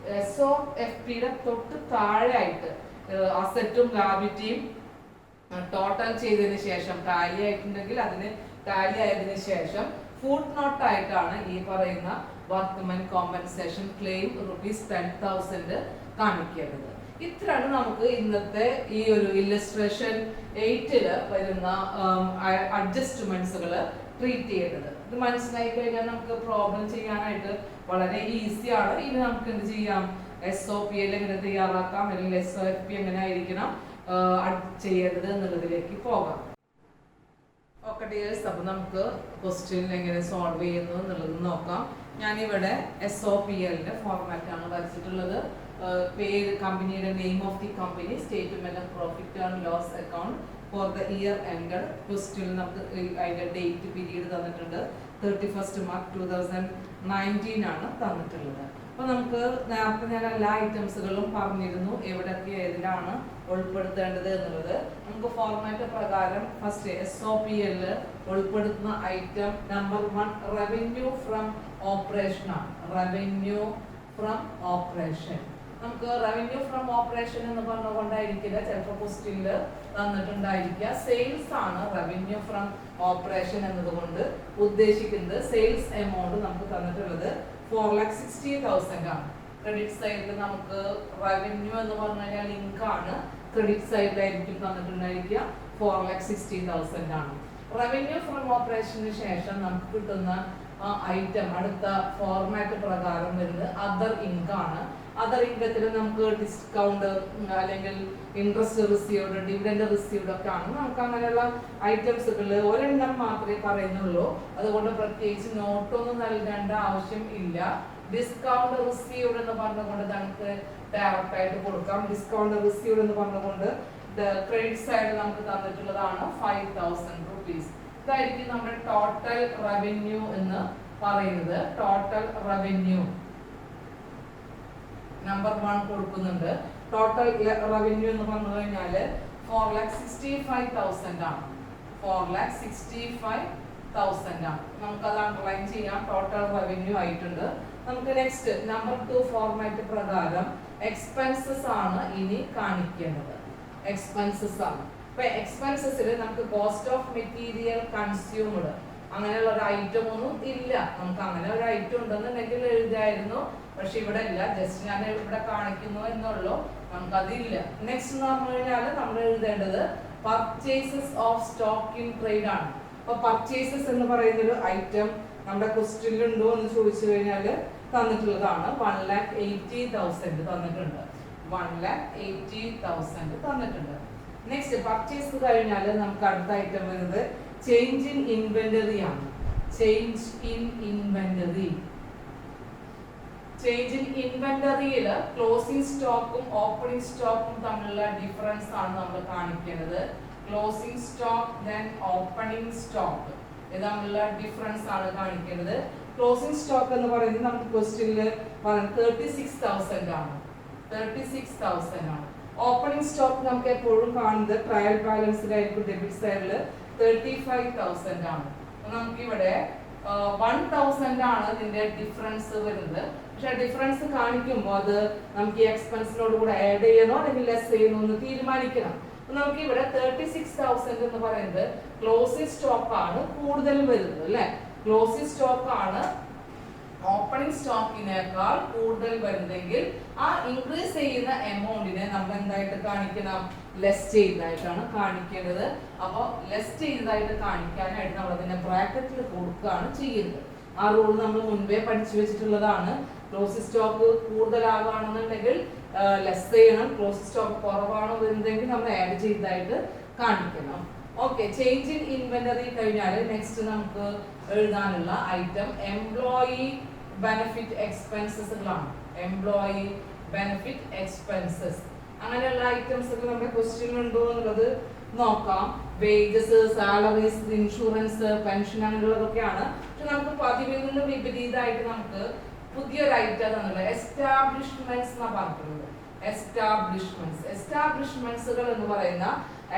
SOFPയുടെ തൊട്ട് താഴെ ആയിട്ട് അസറ്റും ലാബിലിറ്റിയും ടോട്ടൽ ചെയ്തതിന് ശേഷം ടാലി ആയിട്ടുണ്ടെങ്കിൽ അതിന് ടാലി ആയതിനു ശേഷം ഫുഡ് നോട്ട് ആയിട്ടാണ് ഈ പറയുന്ന വർക്ക്മെൻ കോമ്പൻസേഷൻ ക്ലെയിം ₹10,000 കാണിക്കേണ്ടത്. ഇത്രയാണ് നമുക്ക് ഇന്നത്തെ ഈ ഒരു ഇല്ലസ്ട്രേഷൻ 8ല് വരുന്ന അഡ്ജസ്റ്റ്മെന്റ്സുകൾ ട്രീറ്റ് ചെയ്യേണ്ടത്. ഇത് മനസ്സിലായി കഴിഞ്ഞാൽ നമുക്ക് പ്രോബ്ലം ചെയ്യാനായിട്ട് വളരെ ഈസിയാണ്. ഇനി നമുക്ക് എന്ത് ചെയ്യാം, SOPL എങ്ങനെ തയ്യാറാക്കാം അല്ലെങ്കിൽ SOFP എങ്ങനെ ആയിരിക്കണം ചെയ്യേണ്ടത് എന്നുള്ളതിലേക്ക് പോകാം. ഓക്കെ ഡിയേഴ്സ്, അപ്പൊ നമുക്ക് ക്വസ്റ്റ്യൻ എങ്ങനെ സോൾവ് ചെയ്യുന്നു എന്നുള്ളത് നോക്കാം. ഞാനിവിടെ SOPLന്റെ ഫോർമാറ്റ് ആണ് വരച്ചിട്ടുള്ളത്. പേര്, കമ്പനിയുടെ name of the company, statement of profit and loss account for the year ended. Question നമുക്ക് അതിന്റെ ഡേറ്റ് പീരീഡ് തന്നിട്ടുണ്ട്. 31st March 2019 ആണ് തന്നിട്ടുള്ളത്. അപ്പൊ നമുക്ക് നേരത്തെ ഞാൻ എല്ലാ ഐറ്റംസുകളും പറഞ്ഞിരുന്നു എവിടൊക്കെ ഏതിലാണ് ഉൾപ്പെടുത്തേണ്ടത് എന്നുള്ളത്. നമുക്ക് ഫോർമാറ്റ് പ്രകാരം ഫസ്റ്റ് SOPL ഉൾപ്പെടുത്തുന്ന item number 1 revenue from operation ആണ്. Revenue from operation. നമുക്ക് റവന്യൂ ഫ്രം ഓപ്പറേഷൻ എന്ന് പറഞ്ഞുകൊണ്ടായിരിക്കില്ല ചിലപ്പോൾ ക്വസ്റ്റ്യനില് തന്നിട്ടുണ്ടായിരിക്കുക. സെയിൽസ് ആണ് റവന്യൂ ഫ്രം ഓപ്പറേഷൻ എന്നതുകൊണ്ട് ഉദ്ദേശിക്കുന്നത്. സെയിൽസ് എമൗണ്ട് നമുക്ക് തന്നിട്ടുള്ളത് 4,60,000 ആണ്. ക്രെഡിറ്റ് സൈഡിൽ നമുക്ക് റവന്യൂ എന്ന് പറഞ്ഞു കഴിഞ്ഞാൽ ലിങ്ക് ആണ്. ക്രെഡിറ്റ് സൈഡിലായിരിക്കും തന്നിട്ടുണ്ടായിരിക്കുക 4,60,000 ആണ്. റവന്യൂ ഫ്രം ഓപ്പറേഷന് ശേഷം നമുക്ക് കിട്ടുന്ന ഐറ്റം അടുത്ത ഫോർമാറ്റ് പ്രകാരം വരുന്നത് അതർ ഇൻകം ആണ്. അതർ ഇൻകത്തിൽ നമുക്ക് ഡിസ്കൗണ്ട് അല്ലെങ്കിൽ ഇൻട്രസ്റ്റ് റിസീവ്ഡ്, ഡിവിഡൻഡ് റിസീവ്ഡ് ഒക്കെ ആണ്. നമുക്ക് അങ്ങനെയുള്ള ഐറ്റംസുകൾ ഒരെണ്ണം മാത്രമേ പറയുന്നുള്ളൂ. അതുകൊണ്ട് പ്രത്യേകിച്ച് നോട്ടൊന്നും നൽകേണ്ട ആവശ്യം ഇല്ല. ഡിസ്കൗണ്ട് റിസീവ്ഡ് എന്ന് പറഞ്ഞുകൊണ്ട് നമുക്ക് ഡയറക്റ്റ് ആയിട്ട് കൊടുക്കാം. ഡിസ്കൗണ്ട് റിസീവ്ഡ് എന്ന് പറഞ്ഞുകൊണ്ട് ക്രെഡിറ്റ് സൈഡ് നമുക്ക് തന്നിട്ടുള്ളതാണ് 5,000 rupees. ഇതായിരിക്കും നമ്മുടെ ടോട്ടൽ റവന്യൂ എന്ന് പറയുന്നത്. ടോട്ടൽ റവന്യൂ നമ്പർ 1 കൊടുക്കുന്നുണ്ട്. ടോട്ടൽ റവന്യൂ എന്ന് പറഞ്ഞു കഴിഞ്ഞാല് 4,65,000 ആണ്. 4,65,000 ആണ്. നമുക്കത് അണ്ടർലൈൻ ചെയ്യാം. ടോട്ടൽ റവന്യൂ ആയിട്ടുണ്ട്. നമുക്ക് നെക്സ്റ്റ് നമ്പർ 2 ഫോർമാറ്റ് പ്രകാരം എക്സ്പെൻസസ് ആണ് ഇനി കാണിക്കേണ്ടത്. എക്സ്പെൻസസ് ആണ്. ഇപ്പൊ എക്സ്പെൻസസിൽ നമുക്ക് കോസ്റ്റ് ഓഫ് മെറ്റീരിയൽ കൺസ്യൂംഡ് അങ്ങനെയുള്ള ഒരു ഐറ്റം ഒന്നും ഇല്ല. നമുക്ക് അങ്ങനെ ഒരു ഐറ്റം ഉണ്ടെന്നുണ്ടെങ്കിൽ എഴുതായിരുന്നു. പക്ഷെ ഇവിടെ ഇല്ല. ജസ്റ്റ് ഞാൻ ഇവിടെ കാണിക്കുന്നു എന്നുള്ളൂ. നമുക്ക് അതില്ല. നെക്സ്റ്റ് എന്ന് പറഞ്ഞു കഴിഞ്ഞാൽ നമ്മൾ എഴുതേണ്ടത് purchases of stock in trade ആണ്. അപ്പൊ പർച്ചേസസ് എന്ന് പറയുന്ന ഒരു ഐറ്റം നമ്മുടെ ക്വസ്റ്റ്യനിൽ ഉണ്ടോ എന്ന് ചോദിച്ചു കഴിഞ്ഞാൽ തന്നിട്ടുള്ളതാണ്. 1,80,000 തന്നിട്ടുണ്ട്. 1,80,000 തന്നിട്ടുണ്ട്. നെക്സ്റ്റ് പർച്ചേസ് കഴിഞ്ഞാൽ നമുക്ക് അടുത്ത ഐറ്റം വരുന്നത് ചേഞ്ച് ഇൻ ഇൻവെന്ററി ആണ്. Change in inventory. Change in ഇൻവെന്ററിയിൽ ക്ലോസിംഗ് സ്റ്റോക്കും ഓപ്പണിംഗ് സ്റ്റോക്കും തമ്മിലുള്ള ഡിഫറൻസ് ആണ് നമ്മൾ കാണിക്കുന്നത്. Closing stock then opening stock ഇത് തമ്മിലുള്ള ഡിഫറൻസ് ആണ് കാണിക്കുന്നത്. ക്ലോസിംഗ് സ്റ്റോക്ക് എന്ന് പറയുന്നത് നമുക്ക് ക്വസ്റ്റ്യനിൽ 36,000 ആണ്. 36,000 ആണ്. ഓപ്പണിംഗ് സ്റ്റോക്ക് നമുക്ക് എപ്പോഴും കാണുന്നത് ട്രയൽ ബാലൻസിലായിരിക്കും. ഡെബിറ്റ് സൈഡിൽ 35,000 ആണ്. നമുക്ക് ഇവിടെ 1,000 ആണ് ഇതിന്റെ ഡിഫറൻസ് വരുന്നത്. പക്ഷെ ഡിഫറൻസ് കാണിക്കുമ്പോൾ അത് നമുക്ക് ഈ എക്സ്പെൻസിനോട് കൂടെ ആഡ് ചെയ്യണോ അല്ലെങ്കിൽ ലെസ് ചെയ്യണോ എന്ന് തീരുമാനിക്കണം. നമുക്ക് ഇവിടെ 36,000 എന്ന് പറയുന്നത് ക്ലോസിംഗ് സ്റ്റോക്ക് ആണ് കൂടുതൽ വരുന്നത് അല്ലെ. ക്ലോസിംഗ് സ്റ്റോക്ക് ആണ് ഓപ്പണിംഗ് സ്റ്റോക്കിനേക്കാൾ കൂടുതൽ വരുന്നെങ്കിൽ ആ ഇൻക്രീസ് ചെയ്യുന്ന എമൗണ്ടിനെ നമ്മൾ എന്തായിട്ട് കാണിക്കണം? ലെസ് ചെയ്തതായിട്ടാണ് കാണിക്കേണ്ടത്. അപ്പോൾ ലെസ് ചെയ്തതായിട്ട് കാണിക്കാനായിട്ട് നമ്മൾ അതിനെ ബ്രാക്കറ്റിൽ കൊടുക്കുകയാണ് ചെയ്യുന്നത്. ആ റൂൾ നമ്മൾ മുൻപേ പഠിച്ചു വെച്ചിട്ടുള്ളതാണ്. ക്ലോസിംഗ് സ്റ്റോക്ക് കൂടുതലാവുകയാണെന്നുണ്ടെങ്കിൽ ലെസ് ചെയ്യണം. ക്ലോസിംഗ് സ്റ്റോക്ക് കുറവാണോ വരുന്നതെങ്കിൽ നമ്മൾ ആഡ് ചെയ്തതായിട്ട് കാണിക്കണം. ഓക്കെ, ചേഞ്ച് ഇൻ ഇൻവെന്ററി കഴിഞ്ഞാൽ നെക്സ്റ്റ് നമുക്ക് എഴുതാനുള്ള ഐറ്റം എംപ്ലോയി ബെനിഫിറ്റ് എക്സ്പെൻസസുകളാണ്. എംപ്ലോയി ബെനിഫിറ്റ് എക്സ്പെൻസസ് അങ്ങനെയുള്ള ഐറ്റംസ് ഒക്കെ നമ്മുടെ ക്വസ്റ്റ്യൻ ഉണ്ടോ എന്നുള്ളത് നോക്കാം. വേജസ്, സാലറീസ്, ഇൻഷുറൻസ്, പെൻഷൻ അങ്ങനെയുള്ളതൊക്കെയാണ്. പക്ഷെ നമുക്ക് പതിവിൽ നിന്ന് വിപരീതമായിട്ട് നമുക്ക് പുതിയൊരു ഐറ്റം തന്നുള്ളത് എസ്റ്റാബ്ലിഷ്മെന്റ്സ് എന്നാണ് പറഞ്ഞിട്ടുള്ളത്. എസ്റ്റാബ്ലിഷ്മെന്റ്സുകൾ എന്ന് പറയുന്ന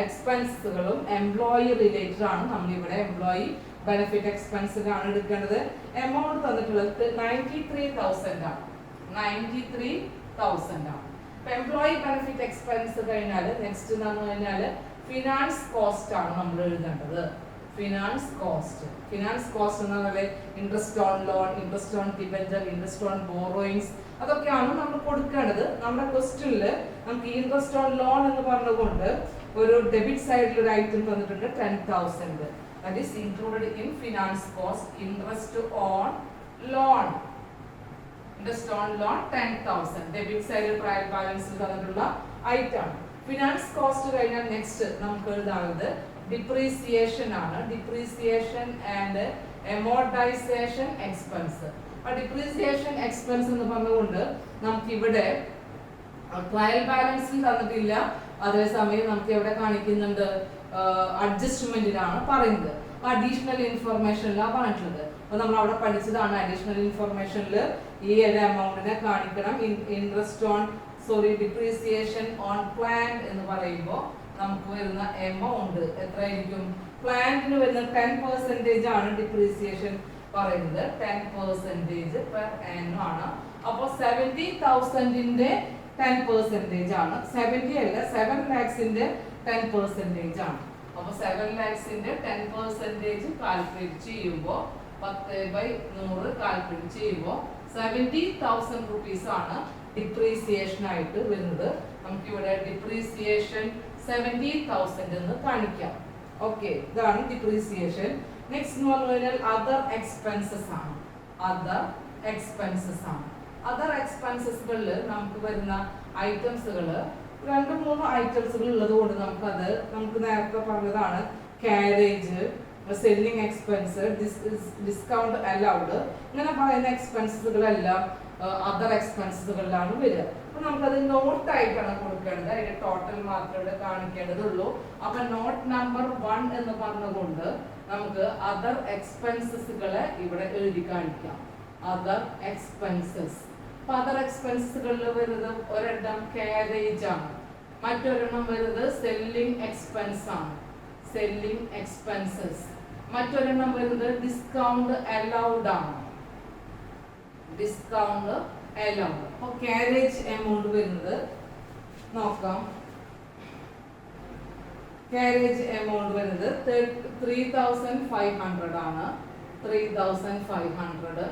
എക്സ്പെൻസുകളും എംപ്ലോയി റിലേറ്റഡ് ആണ്. നമ്മളിവിടെ എംപ്ലോയി ബെനിഫിറ്റ് എക്സ്പെൻസിലാണ് എടുക്കേണ്ടത്. എമൗണ്ട് തന്നിട്ടുള്ളത് 93,000 ആണ്. 93,000 ആണ്. എംപ്ലോയി ബെനിഫിറ്റ് എക്സ്പെൻസ് കഴിഞ്ഞാൽ നെക്സ്റ്റ് എന്ന് കഴിഞ്ഞാൽ ഫിനാൻസ് കോസ്റ്റ് ആണ് നമ്മൾ എഴുതേണ്ടത്. ഫിനാൻസ് കോസ്റ്റ് എന്ന് പറഞ്ഞാൽ interest on loan, interest on debenture, interest on borrowings അതൊക്കെയാണ് നമ്മൾ കൊടുക്കേണ്ടത്. നമ്മുടെ ക്വസ്റ്റ്യനിൽ നമുക്ക് ഇൻട്രസ്റ്റ് ഓൺ ലോൺ എന്ന് പറഞ്ഞുകൊണ്ട് ഒരു ഡെബിറ്റ് സൈഡിൽ ഒരു ഐറ്റം തന്നിട്ടുണ്ട് 10,000. that is included in finance cost. Interest on loan 10,000 debit സൈഡിൽ ട്രയൽ ബാലൻസിൽ തന്നിട്ടുള്ള ഐറ്റം ആണ്. ഫിനാൻസ് കോസ്റ്റ് കഴിഞ്ഞാൽ നെക്സ്റ്റ് നമുക്ക് എഴുതാനുള്ളത് ഡിപ്രീസിയേഷൻ ആണ്. Depreciation and amortisation expense. Depreciation expense എന്ന് പറഞ്ഞുകൊണ്ട് നമുക്ക് ഇവിടെ ട്രയൽ ബാലൻസിൽ തന്നിട്ടില്ല. അതേസമയം നമുക്ക് എവിടെ കാണിക്കുന്നുണ്ട്? അഡ്ജസ്റ്റ്മെന്റിലാണ് പറയുന്നത്. അഡീഷണൽ ഇൻഫർമേഷനിലാണ് പറഞ്ഞിട്ടുള്ളത്. അപ്പൊ നമ്മൾ അവിടെ പഠിച്ചതാണ്. അഡീഷണൽ ഇൻഫർമേഷനിൽ ഈ ഒരു എമൗണ്ടിനെ കാണിക്കണം. ഡിപ്രീസിയേഷൻ ഓൺ പ്ലാന്റ് എന്ന് പറയുമ്പോൾ നമുക്ക് വരുന്ന എമൗണ്ട് എത്രയായിരിക്കും? പ്ലാന്റിന് വരുന്ന 10% ആണ് ഡിപ്രീസിയേഷൻ പറയുന്നത്. 10% പെർ ആനം ആണ്. അപ്പോൾ 70,000ന്റെ 10% ആണ്. 70 അല്ല, 7 lakhsന്റെ 10% ആണ്. അപ്പോൾ 7 lakhsന്റെ 10% കാൽക്കുലേറ്റ് ചെയ്യുമ്പോൾ 10/100 കാൽക്കുലേറ്റ് ചെയ്യുമ്പോൾ 70,000 rupees ആണ് ഡിപ്രീസിയേഷൻ ആയിട്ട് വരുന്നത്. നമുക്ക് ഇവിടെ ഡിപ്രീസിയേഷൻ 70,000 എന്ന് കാണിക്കാം. ഓക്കെ, ഇതാണ് ഡിപ്രീസിയേഷൻ. നെക്സ്റ്റ് എന്ന് പറഞ്ഞു കഴിഞ്ഞാൽ അതർ എക്സ്പെൻസസ് ആണ്. അതർ എക്സ്പെൻസസുകളിൽ നമുക്ക് വരുന്ന ഐറ്റംസുകൾ 2-3 ഐറ്റംസുകൾ ഉള്ളത് കൊണ്ട് നമുക്ക് നേരത്തെ പറഞ്ഞതാണ് carriage, selling expense, discount allowed ഇങ്ങനെ പറയുന്ന എക്സ്പെൻസുകളെല്ലാം അതർ എക്സ്പെൻസുകളിലാണ് വരിക. അപ്പൊ നമുക്കത് നോട്ടായിട്ടാണ് കൊടുക്കേണ്ടത്. അതിന്റെ ടോട്ടൽ മാത്രമേ ഇവിടെ കാണിക്കേണ്ടതുള്ളൂ. അപ്പൊ നോട്ട് നമ്പർ 1 എന്ന് പറഞ്ഞുകൊണ്ട് നമുക്ക് അതർ എക്സ്പെൻസസുകളെ ഇവിടെ എഴുതി കാണിക്കാം. Other expenses. അപ്പൊ അതർ എക്സ്പെൻസുകളിൽ വരുന്നത് ഒരെണ്ണം കാരേജ് ആണ്, മറ്റൊരെണ്ണം വരുന്നത് സെല്ലിംഗ് എക്സ്പെൻസ് ആണ്. Selling expenses. മറ്റൊരെണ്ണം വരുന്നത് ഡിസ്കൗണ്ട് അലൗഡ് ആണ്. Discount allowed. അപ്പൊ കാരേജ് എമൗണ്ട് വരുന്നത് നോക്കാം. കാരേജ് എമൗണ്ട് വരുന്നത് 3,500 ആണ്. 3,500.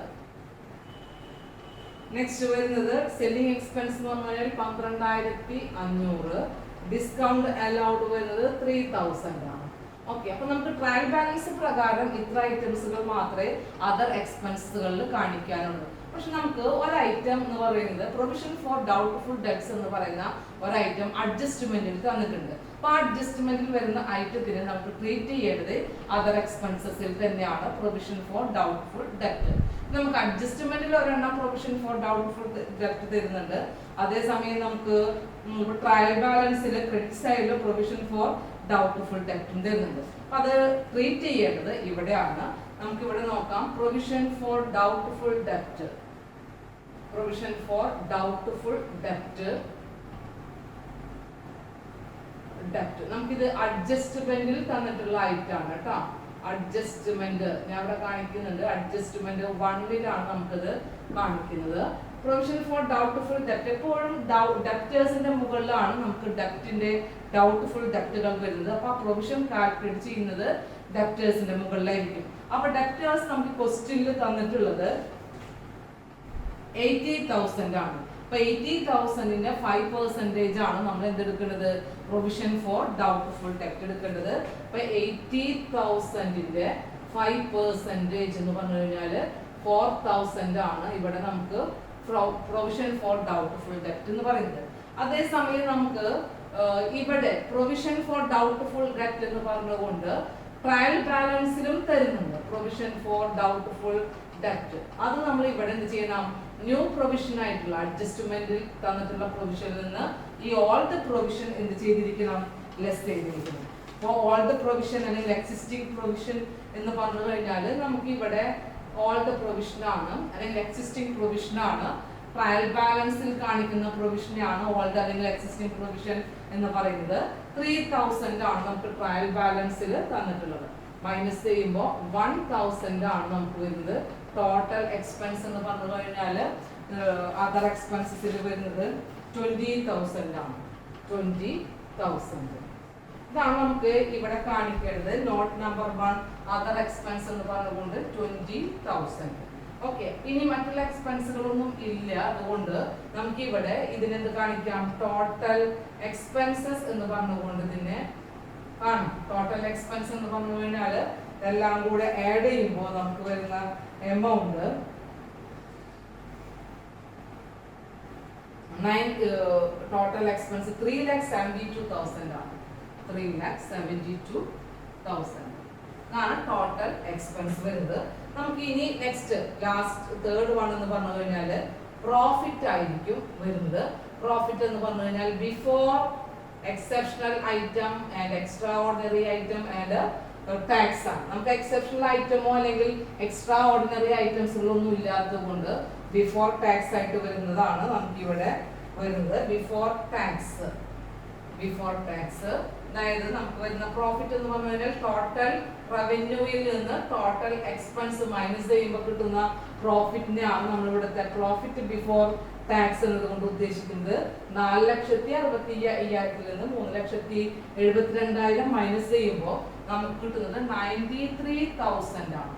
നെക്സ്റ്റ് വരുന്നത് സെല്ലിംഗ് എക്സ്പെൻസ് എന്ന് പറഞ്ഞാൽ 12,500. ഡിസ്കൗണ്ട് അലൗഡ് വരുന്നത് 3,000 ആണ്. ഓക്കെ, അപ്പൊ നമുക്ക് ട്രയൽ ബാലൻസ് പ്രകാരം ഇത്ര ഐറ്റംസുകൾ മാത്രമേ അതർ എക്സ്പെൻസുകളിൽ കാണിക്കാനുള്ളൂ. പക്ഷെ നമുക്ക് ഒരു ഐറ്റം എന്ന് പറയുന്നത് പ്രൊവിഷൻ ഫോർ ഡൗട്ട്ഫുൾ ഡെബ്റ്റ്സ് എന്ന് പറയുന്ന ഒരു ഐറ്റം അഡ്ജസ്റ്റ്മെന്റിൽ തന്നിട്ടുണ്ട്. അപ്പൊ ആ അഡ്ജസ്റ്റ്മെന്റിൽ വരുന്ന ഐറ്റത്തിന് നമുക്ക് ട്രീറ്റ് ചെയ്യേണ്ടത് അതർ എക്സ്പെൻസസിൽ തന്നെയാണ്. പ്രൊവിഷൻ ഫോർ ഡൗട്ട്ഫുൾ ഡെബ്റ്റ് നമുക്ക് അഡ്ജസ്റ്റ്മെന്റിൽ ഒരെണ്ണം പ്രൊവിഷൻ ഫോർ ഡൗട്ട്ഫുൾ ഡെബ്റ്റ് തരുന്നുണ്ട്. അതേസമയം നമുക്ക് ട്രയൽ ബാലൻസിൽ ക്രെഡിറ്റ് സൈഡിൽ പ്രൊവിഷൻ ഫോർ ഡൗട്ട്ഫുൾ ഡെബ്റ്റും തരുന്നുണ്ട്. അപ്പൊ അത് ട്രീറ്റ് ചെയ്യേണ്ടത് ഇവിടെയാണ്. നമുക്ക് ഇവിടെ നോക്കാം പ്രൊവിഷൻ ഫോർ ഡൗട്ട്ഫുൾ ഡെപ്റ്റ്. പ്രൊവിഷൻ ഫോർ ഡൗട്ട്ഫുൾ ഡെപ്റ്റ് നമുക്കിത് അഡ്ജസ്റ്റ്മെന്റിൽ തന്നിട്ടുള്ള ഐറ്റം ആണ് കേട്ടോ. അഡ്ജസ്റ്റ്മെന്റ് ഞാൻ ഇവിടെ കാണിക്കുന്നുണ്ട്. അഡ്ജസ്റ്റ്മെന്റ് 1-ലാണ് നമുക്കിത് കാണിക്കുന്നത്. പ്രൊവിഷൻ ഫോർ ഡൗട്ട്ഫുൾ ഡെപ്റ്റ് എപ്പോഴും ഡെപ്റ്റേഴ്സിന്റെ മുകളിലാണ് നമുക്ക് ഡെപ്റ്റിന്റെ ഡൗട്ട്ഫുൾ ഡെപ്റ്റുകൾ വരുന്നത്. അപ്പൊ ആ പ്രൊവിഷൻ കാൽക്കുലേറ്റ് ചെയ്യുന്നത് ഡെപ്റ്റേഴ്സിന്റെ മുകളിലായിരിക്കും. അപ്പൊ ഡെപ്റ്റേഴ്സ് നമുക്ക് ക്വസ്റ്റ്യനിൽ തന്നിട്ടുള്ളത് 80,000 ആണ്. അപ്പൊ 80,000ന്റെ 5% ആണ് നമ്മൾ എന്തെടുക്കുന്നത്, പ്രൊവിഷൻ ഫോർ ഡൗട്ട്ഫുൾ ഡെപ്റ്റ് എടുക്കേണ്ടത്. അപ്പൊ 80,000ന്റെ 5% എന്ന് പറഞ്ഞു കഴിഞ്ഞാൽ 4,000 ആണ് ഇവിടെ നമുക്ക് പ്രൊവിഷൻ ഫോർ ഡൗട്ട്ഫുൾ ഡെപ്റ്റ് എന്ന് പറയുന്നത്. അതേസമയം നമുക്ക് ഇവിടെ പ്രൊവിഷൻ ഫോർ ഡൗട്ട്ഫുൾ ഡെപ്റ്റ് എന്ന് പറഞ്ഞുകൊണ്ട് ട്രയൽ ബാലൻസിലും തരുന്നുണ്ട് പ്രൊവിഷൻ ഫോർ ഡൗട്ട്ഫുൾ ഡെപ്റ്റ്. അത് നമ്മൾ ഇവിടെ എന്ത് ചെയ്യണം, ന്യൂ പ്രൊവിഷൻ ആയിട്ടുള്ള അഡ്ജസ്റ്റ്മെന്റിൽ തന്നിട്ടുള്ള പ്രൊവിഷനിൽ നിന്ന് ഈ ഓൾഡ് പ്രൊവിഷൻ എന്ത് ചെയ്തിരിക്കണം, ലെസ് ചെയ്തിരിക്കണം. അപ്പോൾ ഓൾഡ് പ്രൊവിഷൻ അല്ലെങ്കിൽ എക്സിസ്റ്റിംഗ് പ്രൊവിഷൻ എന്ന് പറഞ്ഞു കഴിഞ്ഞാൽ നമുക്ക് ഇവിടെ ഓൾഡ് പ്രൊവിഷൻ ആണ് അല്ലെങ്കിൽ എക്സിസ്റ്റിംഗ് പ്രൊവിഷൻ ആണ്. ട്രയൽ ബാലൻസിൽ കാണിക്കുന്ന പ്രൊവിഷനാണ് ഓൾഡ് അല്ലെങ്കിൽ എക്സിസ്റ്റിംഗ് പ്രൊവിഷൻ എന്ന് പറയുന്നത്. 3,000 ആണ് നമുക്ക് ട്രയൽ ബാലൻസിൽ തന്നിട്ടുള്ളത്. മൈനസ് ചെയ്യുമ്പോൾ 1,000 ആണ് നമുക്ക് വരുന്നത്. ടോട്ടൽ എക്സ്പെൻസ് എന്ന് പറഞ്ഞു കഴിഞ്ഞാൽ അതർ എക്സ്പെൻസസിൽ വരുന്നത് 20,000 ആണ്. 20,000 ഇതാണ് നമുക്ക് ഇവിടെ കാണിക്കേണ്ടത്. നോട്ട് നമ്പർ 1 അതർ എക്സ്പെൻസ് എന്ന് പറഞ്ഞുകൊണ്ട് 20,000. ഓക്കെ, ഇനി മറ്റുള്ള എക്സ്പെൻസുകളൊന്നും ഇല്ല. അതുകൊണ്ട് നമുക്ക് ഇവിടെ ഇതിനെന്ത് കാണിക്കാം, ടോട്ടൽ എക്സ്പെൻസസ് എന്ന് പറഞ്ഞുകൊണ്ട് ഇതിനെ കാണാം. ടോട്ടൽ എക്സ്പെൻസ് എന്ന് പറഞ്ഞു കഴിഞ്ഞാൽ എല്ലാം കൂടെ ആഡ് ചെയ്യുമ്പോൾ നമുക്ക് വരുന്ന എമൗണ്ട് ടോട്ടൽ എക്സ്പെൻസ് 3,72,000 ആണ്. 3,72,000 ആണ് ടോട്ടൽ എക്സ്പെൻസ് വരുന്നത്. നമുക്ക് ഇനി നെക്സ്റ്റ് ലാസ്റ്റ് തേർഡ് വൺ എന്ന് പറഞ്ഞു കഴിഞ്ഞാൽ പ്രോഫിറ്റ് ആയിരിക്കും വരുന്നത്. പ്രോഫിറ്റ് എന്ന് പറഞ്ഞു കഴിഞ്ഞാൽ before exceptional item and extra ordinary item and tax ആണ്. നമുക്ക് എക്സെപ്ഷണൽ ഐറ്റമോ അല്ലെങ്കിൽ എക്സ്ട്രാ ഓർഡിനറി ഐറ്റംസുകളൊന്നും ഇല്ലാത്തത് കൊണ്ട് ബിഫോർ ടാക്സ് ആയിട്ട് വരുന്നതാണ് നമുക്ക് ഇവിടെ വരുന്നത്. ബിഫോർ ടാക്സ് അതായത് നമുക്ക് വരുന്ന പ്രോഫിറ്റ് എന്ന് പറഞ്ഞു കഴിഞ്ഞാൽ ടോട്ടൽ റവന്യൂവിൽ നിന്ന് ടോട്ടൽ എക്സ്പെൻസ് മൈനസ് ചെയ്യുമ്പോൾ കിട്ടുന്ന പ്രോഫിറ്റിനെയാണ് നമ്മൾ ഇവിടുത്തെ പ്രോഫിറ്റ് ബിഫോർ ടാക്സ് എന്നതുകൊണ്ട് ഉദ്ദേശിക്കുന്നത്. 4,65,000 നിന്ന് 3,72,000 മൈനസ് ചെയ്യുമ്പോൾ നമുക്ക് കിട്ടുന്നത് 93,000 ആണ്.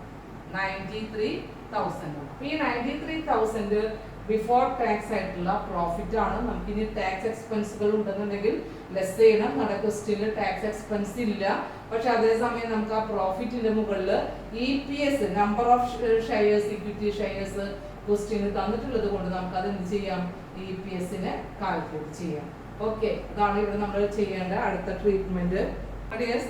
93,000 ആണ്. അപ്പൊ ഈ 93,000 ബിഫോർ ടാക്സ് ആയിട്ടുള്ള പ്രോഫിറ്റ് ആണ്. നമുക്ക് ഇനി ടാക്സ് എക്സ്പെൻസുകൾ ഉണ്ടെന്നുണ്ടെങ്കിൽ ലെസ് ചെയ്യണം. നമ്മുടെ ക്വസ്റ്റ്യനിൽ ടാക്സ് എക്സ്പെൻസ് ഇല്ല. പക്ഷെ അതേസമയം നമുക്ക് ആ പ്രോഫിറ്റിന്റെ മുകളിൽ EPS number of shares, equity shares ക്വസ്റ്റ്യനിൽ തന്നിട്ടുള്ളത് കൊണ്ട് നമുക്ക് അത് എന്ത് ചെയ്യാം, EPS-നെ കാൽക്കുലേറ്റ് ചെയ്യാം. ഓക്കെ, ഇതാണ് ഇവിടെ നമ്മൾ ചെയ്യേണ്ട അടുത്ത ട്രീറ്റ്മെന്റ്.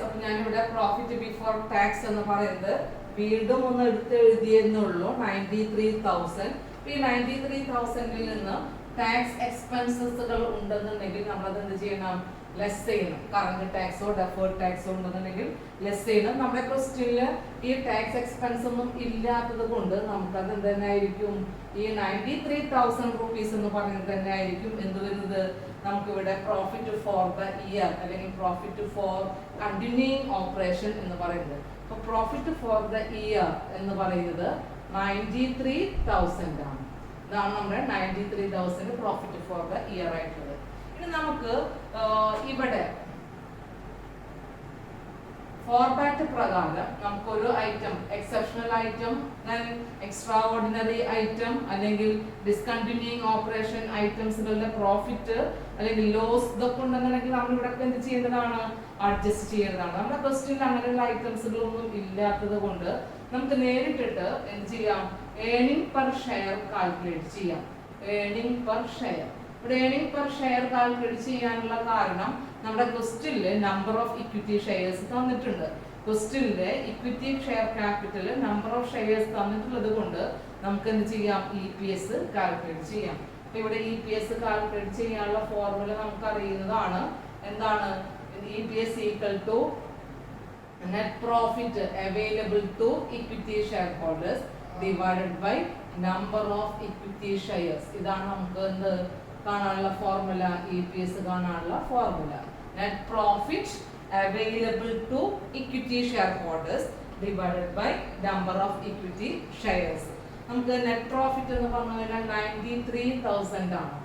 അപ്പൊ ഞാനിവിടെ പ്രോഫിറ്റ് ബിഫോർ ടാക്സ് എന്ന് പറയുന്നത് വീണ്ടും ഒന്ന് എടുത്ത് എഴുതിയെന്നുള്ളൂ. 93,000. ഈ 93,000-ൽ നിന്ന് ടാക്സ് എക്സ്പെൻസസുകൾ ഉണ്ടെന്നുണ്ടെങ്കിൽ നമ്മളത് എന്ത് ചെയ്യണം, ലെസ് ചെയ്യണം. കറന്റ് ടാക്സോ ഡെഫേർഡ് ടാക്സോ ഉണ്ടെന്നുണ്ടെങ്കിൽ ലെസ് ചെയ്യണം. നമ്മുടെ ക്വസ്റ്റ്യനിൽ ഈ ടാക്സ് എക്സ്പെൻസ് ഒന്നും ഇല്ലാത്തത് കൊണ്ട് നമുക്കത് എന്ത് തന്നെ ആയിരിക്കും, ഈ 93,000 rupees എന്ന് പറയുന്നത് തന്നെ ആയിരിക്കും എന്ത് വരുന്നത്, നമുക്കിവിടെ പ്രോഫിറ്റ് ഫോർ ദ ഇയർ അല്ലെങ്കിൽ പ്രോഫിറ്റ് ഫോർ കണ്ടിന്യൂയിങ് ഓപ്പറേഷൻ എന്ന് പറയുന്നത്. അപ്പൊ പ്രോഫിറ്റ് ഫോർ ദ ഇയർ എന്ന് പറയുന്നത് 93,000 ആണ്. ഇതാണ് നമ്മുടെ 93,000 പ്രോഫിറ്റ് ഫോർ ദ ഇയർ ആയിട്ടുള്ളത്. ഇനി നമുക്ക് ഇവിടെ ഫോർമാറ്റ് പ്രകാരം നമുക്കൊരു item exceptional item, extra ordinary item അല്ലെങ്കിൽ ഡിസ്കണ്ടിന്യൂയിങ് ഓപ്പറേഷൻ ഐറ്റംസുകളുടെ പ്രോഫിറ്റ് അല്ലെങ്കിൽ ലോസ് ഇതൊക്കെ ഉണ്ടെന്നുണ്ടെങ്കിൽ നമ്മൾ ഇവിടെ എന്ത് ചെയ്യേണ്ടതാണ്, അഡ്ജസ്റ്റ് ചെയ്യേണ്ടതാണ്. നമ്മുടെ ക്വസ്റ്റ്യനിൽ അങ്ങനെയുള്ള ഐറ്റംസുകളൊന്നും ഇല്ലാത്തത് കൊണ്ട് നമുക്ക് നേരിട്ടിട്ട് എന്ത് ചെയ്യാം, ഏർണിംഗ് പെർ ഷെയർ കാൽക്കുലേറ്റ് ചെയ്യാം. ഏർണിംഗ് പെർ ഷെയർ, ഇവിടെ ഏർണിംഗ് പെർ ഷെയർ കാൽക്കുലേറ്റ് ചെയ്യാനുള്ള കാരണം നമ്മുടെ ക്വസ്റ്റ്യനിൽ നമ്പർ ഓഫ് ഇക്വിറ്റി ഷെയർസ് തന്നിട്ടുണ്ട്. ക്വസ്റ്റ്യനിലെ equity share capital number of shares തന്നിട്ടുള്ളത് കൊണ്ട് നമുക്ക് എന്ത് ചെയ്യാം, EPS കാൽക്കുലേറ്റ് ചെയ്യാം. അപ്പൊ ഇവിടെ EPS കാൽക്കുലേറ്റ് ചെയ്യാനുള്ള ഫോർമുല നമുക്ക് അറിയുന്നതാണ്. എന്താണ്, EPS equal to net profit available to equity shareholders divided by number of equity shares. ഇതാണ് നമുക്ക് എന്ത് കാണാനുള്ള ഫോർമുല, EPS കാണാനുള്ള formula. net profit available to equity shareholders divided by number of equity shares. നമുക്ക് net profit എന്ന് പറഞ്ഞു കഴിഞ്ഞാൽ 93,000 ആണ്.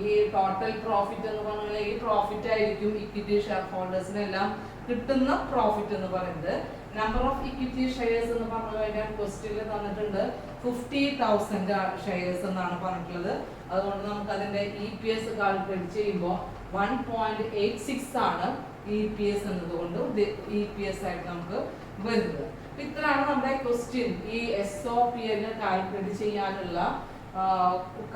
ഈ ടോട്ടൽ പ്രോഫിറ്റ് എന്ന് പറഞ്ഞു കഴിഞ്ഞാൽ ഈ പ്രോഫിറ്റ് ആയിരിക്കും ഇക്വിറ്റി ഷെയർ ഹോൾഡേഴ്സിനെല്ലാം കിട്ടുന്ന പ്രോഫിറ്റ് എന്ന് പറയുന്നത്. നമ്പർ ഓഫ് ഇക്വിറ്റി ഷെയർസ് എന്ന് പറഞ്ഞു കഴിഞ്ഞാൽ ക്വസ്റ്റ്യനിൽ തന്നിട്ടുണ്ട് 50,000 ഷെയർസ് എന്നാണ് പറഞ്ഞിട്ടുള്ളത്. അതുകൊണ്ട് നമുക്ക് അതിന്റെ EPS കാൽക്കുലേറ്റ് ചെയ്യുമ്പോൾ 1.86 ആണ് EPS എന്നതുകൊണ്ട് EPS ആയിട്ട് നമുക്ക് വരുന്നത്. ഇത്രയാണ് നമ്മുടെ ക്വസ്റ്റ്യൻ. ഈ SOPL കാൽക്കുലേറ്റ് ചെയ്യാനുള്ള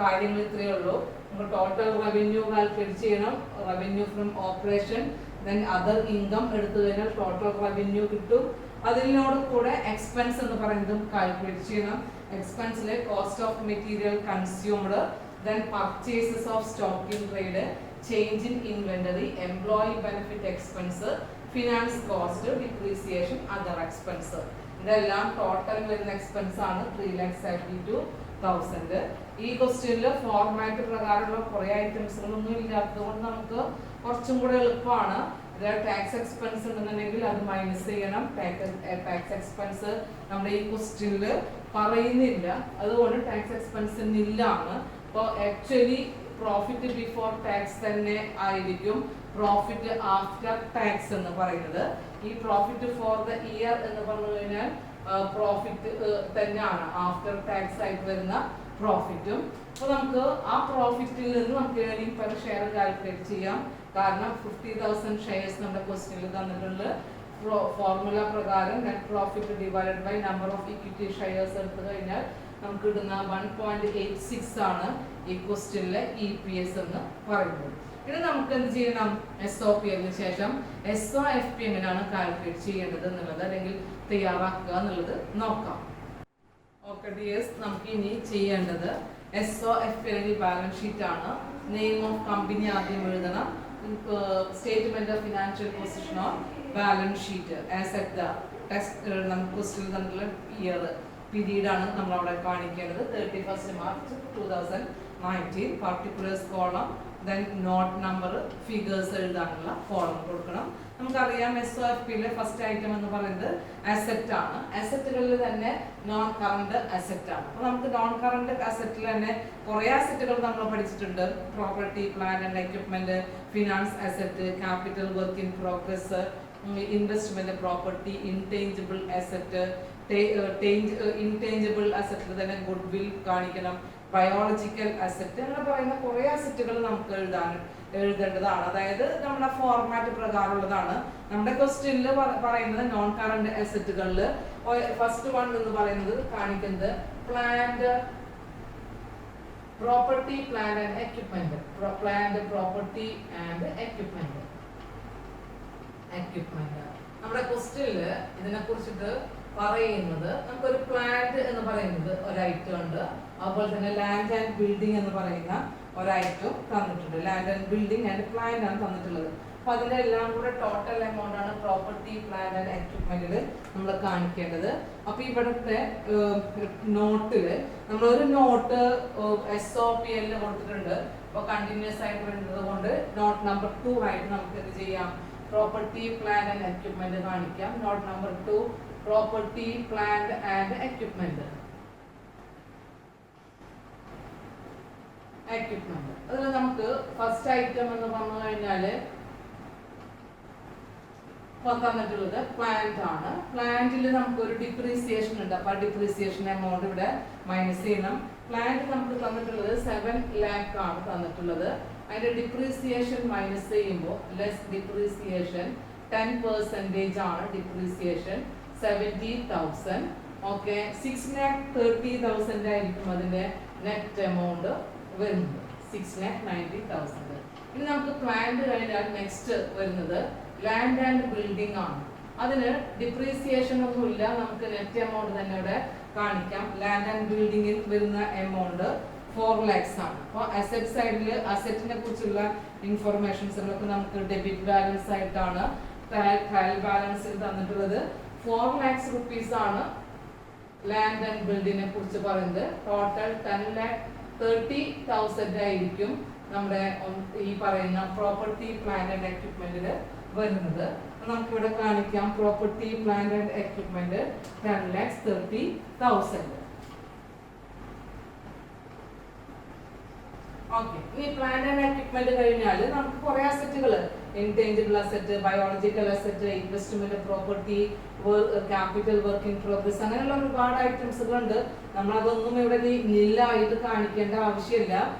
കാര്യങ്ങൾ ഇത്രയേ ഉള്ളൂ. നമ്മൾ ടോട്ടൽ റവന്യൂ കാൽക്കുലേറ്റ് ചെയ്യണം, revenue from operation, then other income എടുത്തു കഴിഞ്ഞാൽ ടോട്ടൽ റവന്യൂ കിട്ടും. അതിനോട് കൂടെ എക്സ്പെൻസ് എന്ന് പറയുന്നതും കാൽക്കുലേറ്റ് ചെയ്യണം. എക്സ്പെൻസിലെ cost of material consumed, then purchases of stock in trade, change in inventory, employee benefit expense, finance cost, depreciation, other expense. ഇതെല്ലാം ടോട്ടൽ വരുന്ന എക്സ്പെൻസ് ആണ് 3,72,000. ഈ ക്വസ്റ്റ്യനിൽ ഫോർമാറ്റ് പ്രകാരമുള്ള കുറെ ഐറ്റംസുകളൊന്നും ഇല്ലാത്തതുകൊണ്ട് നമുക്ക് കുറച്ചും കൂടെ എളുപ്പമാണ്. ടാക്സ് എക്സ്പെൻസ് ഉണ്ടെന്നുണ്ടെങ്കിൽ അത് മൈനസ് ചെയ്യണം. ടാക്സ് എക്സ്പെൻസ് നമ്മുടെ ഈ ക്വസ്റ്റ്യനിൽ പറയുന്നില്ല, അതുകൊണ്ട് ടാക്സ് എക്സ്പെൻസ് ഇല്ലാണ്. അപ്പോൾ ആക്ച്വലി പ്രോഫിറ്റ് ബിഫോർ ടാക്സ് തന്നെ ആയിരിക്കും പ്രോഫിറ്റ് ആഫ്റ്റർ ടാക്സ് എന്ന് പറയുന്നത്. ഈ പ്രോഫിറ്റ് ഫോർ ദ ഇയർ എന്ന് പറഞ്ഞു കഴിഞ്ഞാൽ പ്രോഫിറ്റ് തന്നെയാണ് ആഫ്റ്റർ ടാക്സ് ആയിട്ട് വരുന്ന പ്രോഫിറ്റും. അപ്പോൾ നമുക്ക് ആ പ്രോഫിറ്റിൽ നിന്ന് നമുക്ക് ഏർണിംഗ് പെർ ഷെയർ കാൽക്കുലേറ്റ് ചെയ്യാം. കാരണം 50,000 ഷെയർസ് നമ്മുടെ ക്വസ്റ്റ്യനിൽ തന്നിട്ടുണ്ട്. ഫോർമുല പ്രകാരം net profit divided by number of equity shares എടുത്തു കഴിഞ്ഞാൽ നമുക്ക് ഇടുന്ന 1.86 ആണ് ഈ ക്വസ്റ്റ്യനിലെ EPS എന്ന് പറയുന്നത്. ഇനി നമുക്ക് എന്ത് ചെയ്യണം? SOPL ശേഷം SOFP എങ്ങനെയാണ് കാൽക്കുലേറ്റ് ചെയ്യേണ്ടത് എന്നുള്ളത് അല്ലെങ്കിൽ തയ്യാറാക്കുക എന്നുള്ളത് നോക്കാം. ഓക്കെ ഡിയേഴ്സ്, നമുക്ക് ഇനി ചെയ്യേണ്ടത് SOFP അല്ലെങ്കിൽ ബാലൻസ് ഷീറ്റ് ആണ്. നെയിം ഓഫ് കമ്പനി ആദ്യം എഴുതണം. Statement of financial position on balance sheet as at the text നമുക്ക് ക്വസ്റ്റ്യൻ തന്നിട്ടുള്ള ഇയർ പീരീഡ് ആണ് നമ്മൾ അവിടെ കാണിക്കേണ്ടത്. 31st March 2019. Particulars column, then not number, figures എഴുതാനുള്ള കോളം കൊടുക്കണം. നമുക്കറിയാം SOFPയിലെ ഫസ്റ്റ് ഐറ്റം എന്ന് പറയുന്നത് അസറ്റ് ആണ്. അസറ്റുകളിൽ തന്നെ നോൺ കറണ്ട് അസറ്റ് ആണ്. അപ്പോൾ നമുക്ക് നോൺ കറണ്ട് അസറ്റിൽ തന്നെ കുറേ അസറ്റുകൾ നമ്മൾ പഠിച്ചിട്ടുണ്ട്. Property, plant and equipment, finance asset, capital work in progress, investment property, intangible asset, intangible അസറ്റിൽ തന്നെ ഗുഡ് വിൽ കാണിക്കണം, ബയോളജിക്കൽ അസറ്റ്, അങ്ങനെ പറയുന്ന കുറേ അസറ്റുകൾ നമുക്ക് എഴുതേണ്ടതാണ്. അതായത് നമ്മുടെ ഫോർമാറ്റ് പ്രകാരമുള്ളതാണ്. നമ്മുടെ ക്വസ്റ്റ്യനിൽ പറയുന്നത് നോൺ കറണ്ട് അസറ്റുകളിൽ ഫസ്റ്റ് വൺ എന്ന് പറയുന്നത് കാണിക്കുന്നത് plant property, plant and equipment. Plant, property and equipment. നമ്മുടെ ക്വസ്റ്റ്യനിൽ ഇതിനെ കുറിച്ചിട്ട് പറയുന്നത് നമുക്കൊരു പ്ലാന്റ് എന്ന് പറയുന്നത് ഒരു ഐറ്റം ഉണ്ട്. അതുപോലെ തന്നെ ലാൻഡ് ആൻഡ് ബിൽഡിംഗ് എന്ന് പറയുന്ന ഒരു ഐറ്റം തന്നിട്ടുണ്ട്. Land and building and plant ആണ് തന്നിട്ടുള്ളത്. അപ്പൊ അതിന്റെ എല്ലാം കൂടെ ടോട്ടൽ എമൗണ്ട് ആണ് പ്രോപ്പർട്ടി, പ്ലാന്റ് ആൻഡ് എക്യുപ്മെന്റിൽ നമ്മൾ കാണിക്കേണ്ടത്. അപ്പൊ ഇവിടുത്തെ നോട്ടില് നമ്മളൊരു നോട്ട് SOPL കൊടുത്തിട്ടുണ്ട്. അപ്പൊ കണ്ടിന്യൂസ് ആയിട്ട് വരുന്നത് കൊണ്ട് നോട്ട് നമ്പർ 2 ആയിട്ട് നമുക്ക് എന്ത് ചെയ്യാം? പ്രോപ്പർട്ടി, പ്ലാന്റ് ആൻഡ് എക്യുപ്മെന്റ് കാണിക്കാം. Not number 2 property, plant and equipment. അതിൽ നമുക്ക് ഫസ്റ്റ് ഐറ്റം എന്ന് പറഞ്ഞു കഴിഞ്ഞാല് തന്നിട്ടുള്ളത് പ്ലാന്റ് ആണ്. പ്ലാന്റിൽ നമുക്ക് ഒരു ഡിപ്രീസിയേഷൻ ഉണ്ട്. അപ്പൊ ഡിപ്രീസിയേഷൻ എമൗണ്ട് ഇവിടെ മൈനസ് ചെയ്യണം. പ്ലാന്റ് നമുക്ക് തന്നിട്ടുള്ളത് 7 lakh ആണ് തന്നിട്ടുള്ളത്. അതിന്റെ ഡിപ്രീസിയേഷൻ മൈനസ് ചെയ്യുമ്പോൾ ലെസ് ഡിപ്രീസിയേഷൻ 10% ആണ് ഡിപ്രീസിയേഷൻ, 70,000. ഓക്കെ, 6,30,000 ആയിരിക്കും അതിന്റെ നെറ്റ് എമൗണ്ട് വരുന്നത്, 6,90,000. ഇനി നമുക്ക് പ്ലാന്റ് കഴിഞ്ഞാൽ നെക്സ്റ്റ് വരുന്നത് ലാൻഡ് ആൻഡ് ബിൽഡിംഗ് ആണ്. അതിന് ഡിപ്രീസിയേഷൻ ഒന്നുമില്ല, നമുക്ക് നെറ്റ് എമൗണ്ട് തന്നെ ഇവിടെ കാണിക്കാം. ലാൻഡ് ആൻഡ് ബിൽഡിംഗിൽ വരുന്ന എമൗണ്ട് 4 lakhs ആണ്. അപ്പോൾ അസറ്റ് സൈഡിൽ അസറ്റിനെ കുറിച്ചുള്ള ഇൻഫർമേഷൻസുകളൊക്കെ നമുക്ക് ഡെബിറ്റ് ബാലൻസ് ആയിട്ടാണ് ട്രയൽ ബാലൻസിൽ തന്നിട്ടുള്ളത് 4 lakhs rupees ആണ് ലാൻഡ് ആൻഡ് ബിൽഡിനെ കുറിച്ച് പറയുന്നത്. ടോട്ടൽ 10,30,000 ആയിരിക്കും നമ്മുടെ ഈ പറയുന്ന പ്രോപ്പർട്ടി പ്ലാന്റ് ആൻഡ് എക്വിപ്മെന്റിൽ വരുന്നത്. നമുക്കിവിടെ കാണിക്കാം property plant and equipment 10,30,000. Okay, ഈ പ്ലാന്റ് ആൻഡ് എക്വിപ്മെന്റ് കഴിഞ്ഞാൽ നമുക്ക് കുറെ അസറ്റുകൾ, intangible asset, biological asset, investment property, capital work in progress, അങ്ങനെയുള്ള ഒരുപാട് ഐറ്റംസുകൾ ഉണ്ട്. നമ്മൾ അതൊന്നും ഇവിടെ നില്ലായിട്ട് കാണിക്കേണ്ട ആവശ്യമില്ല.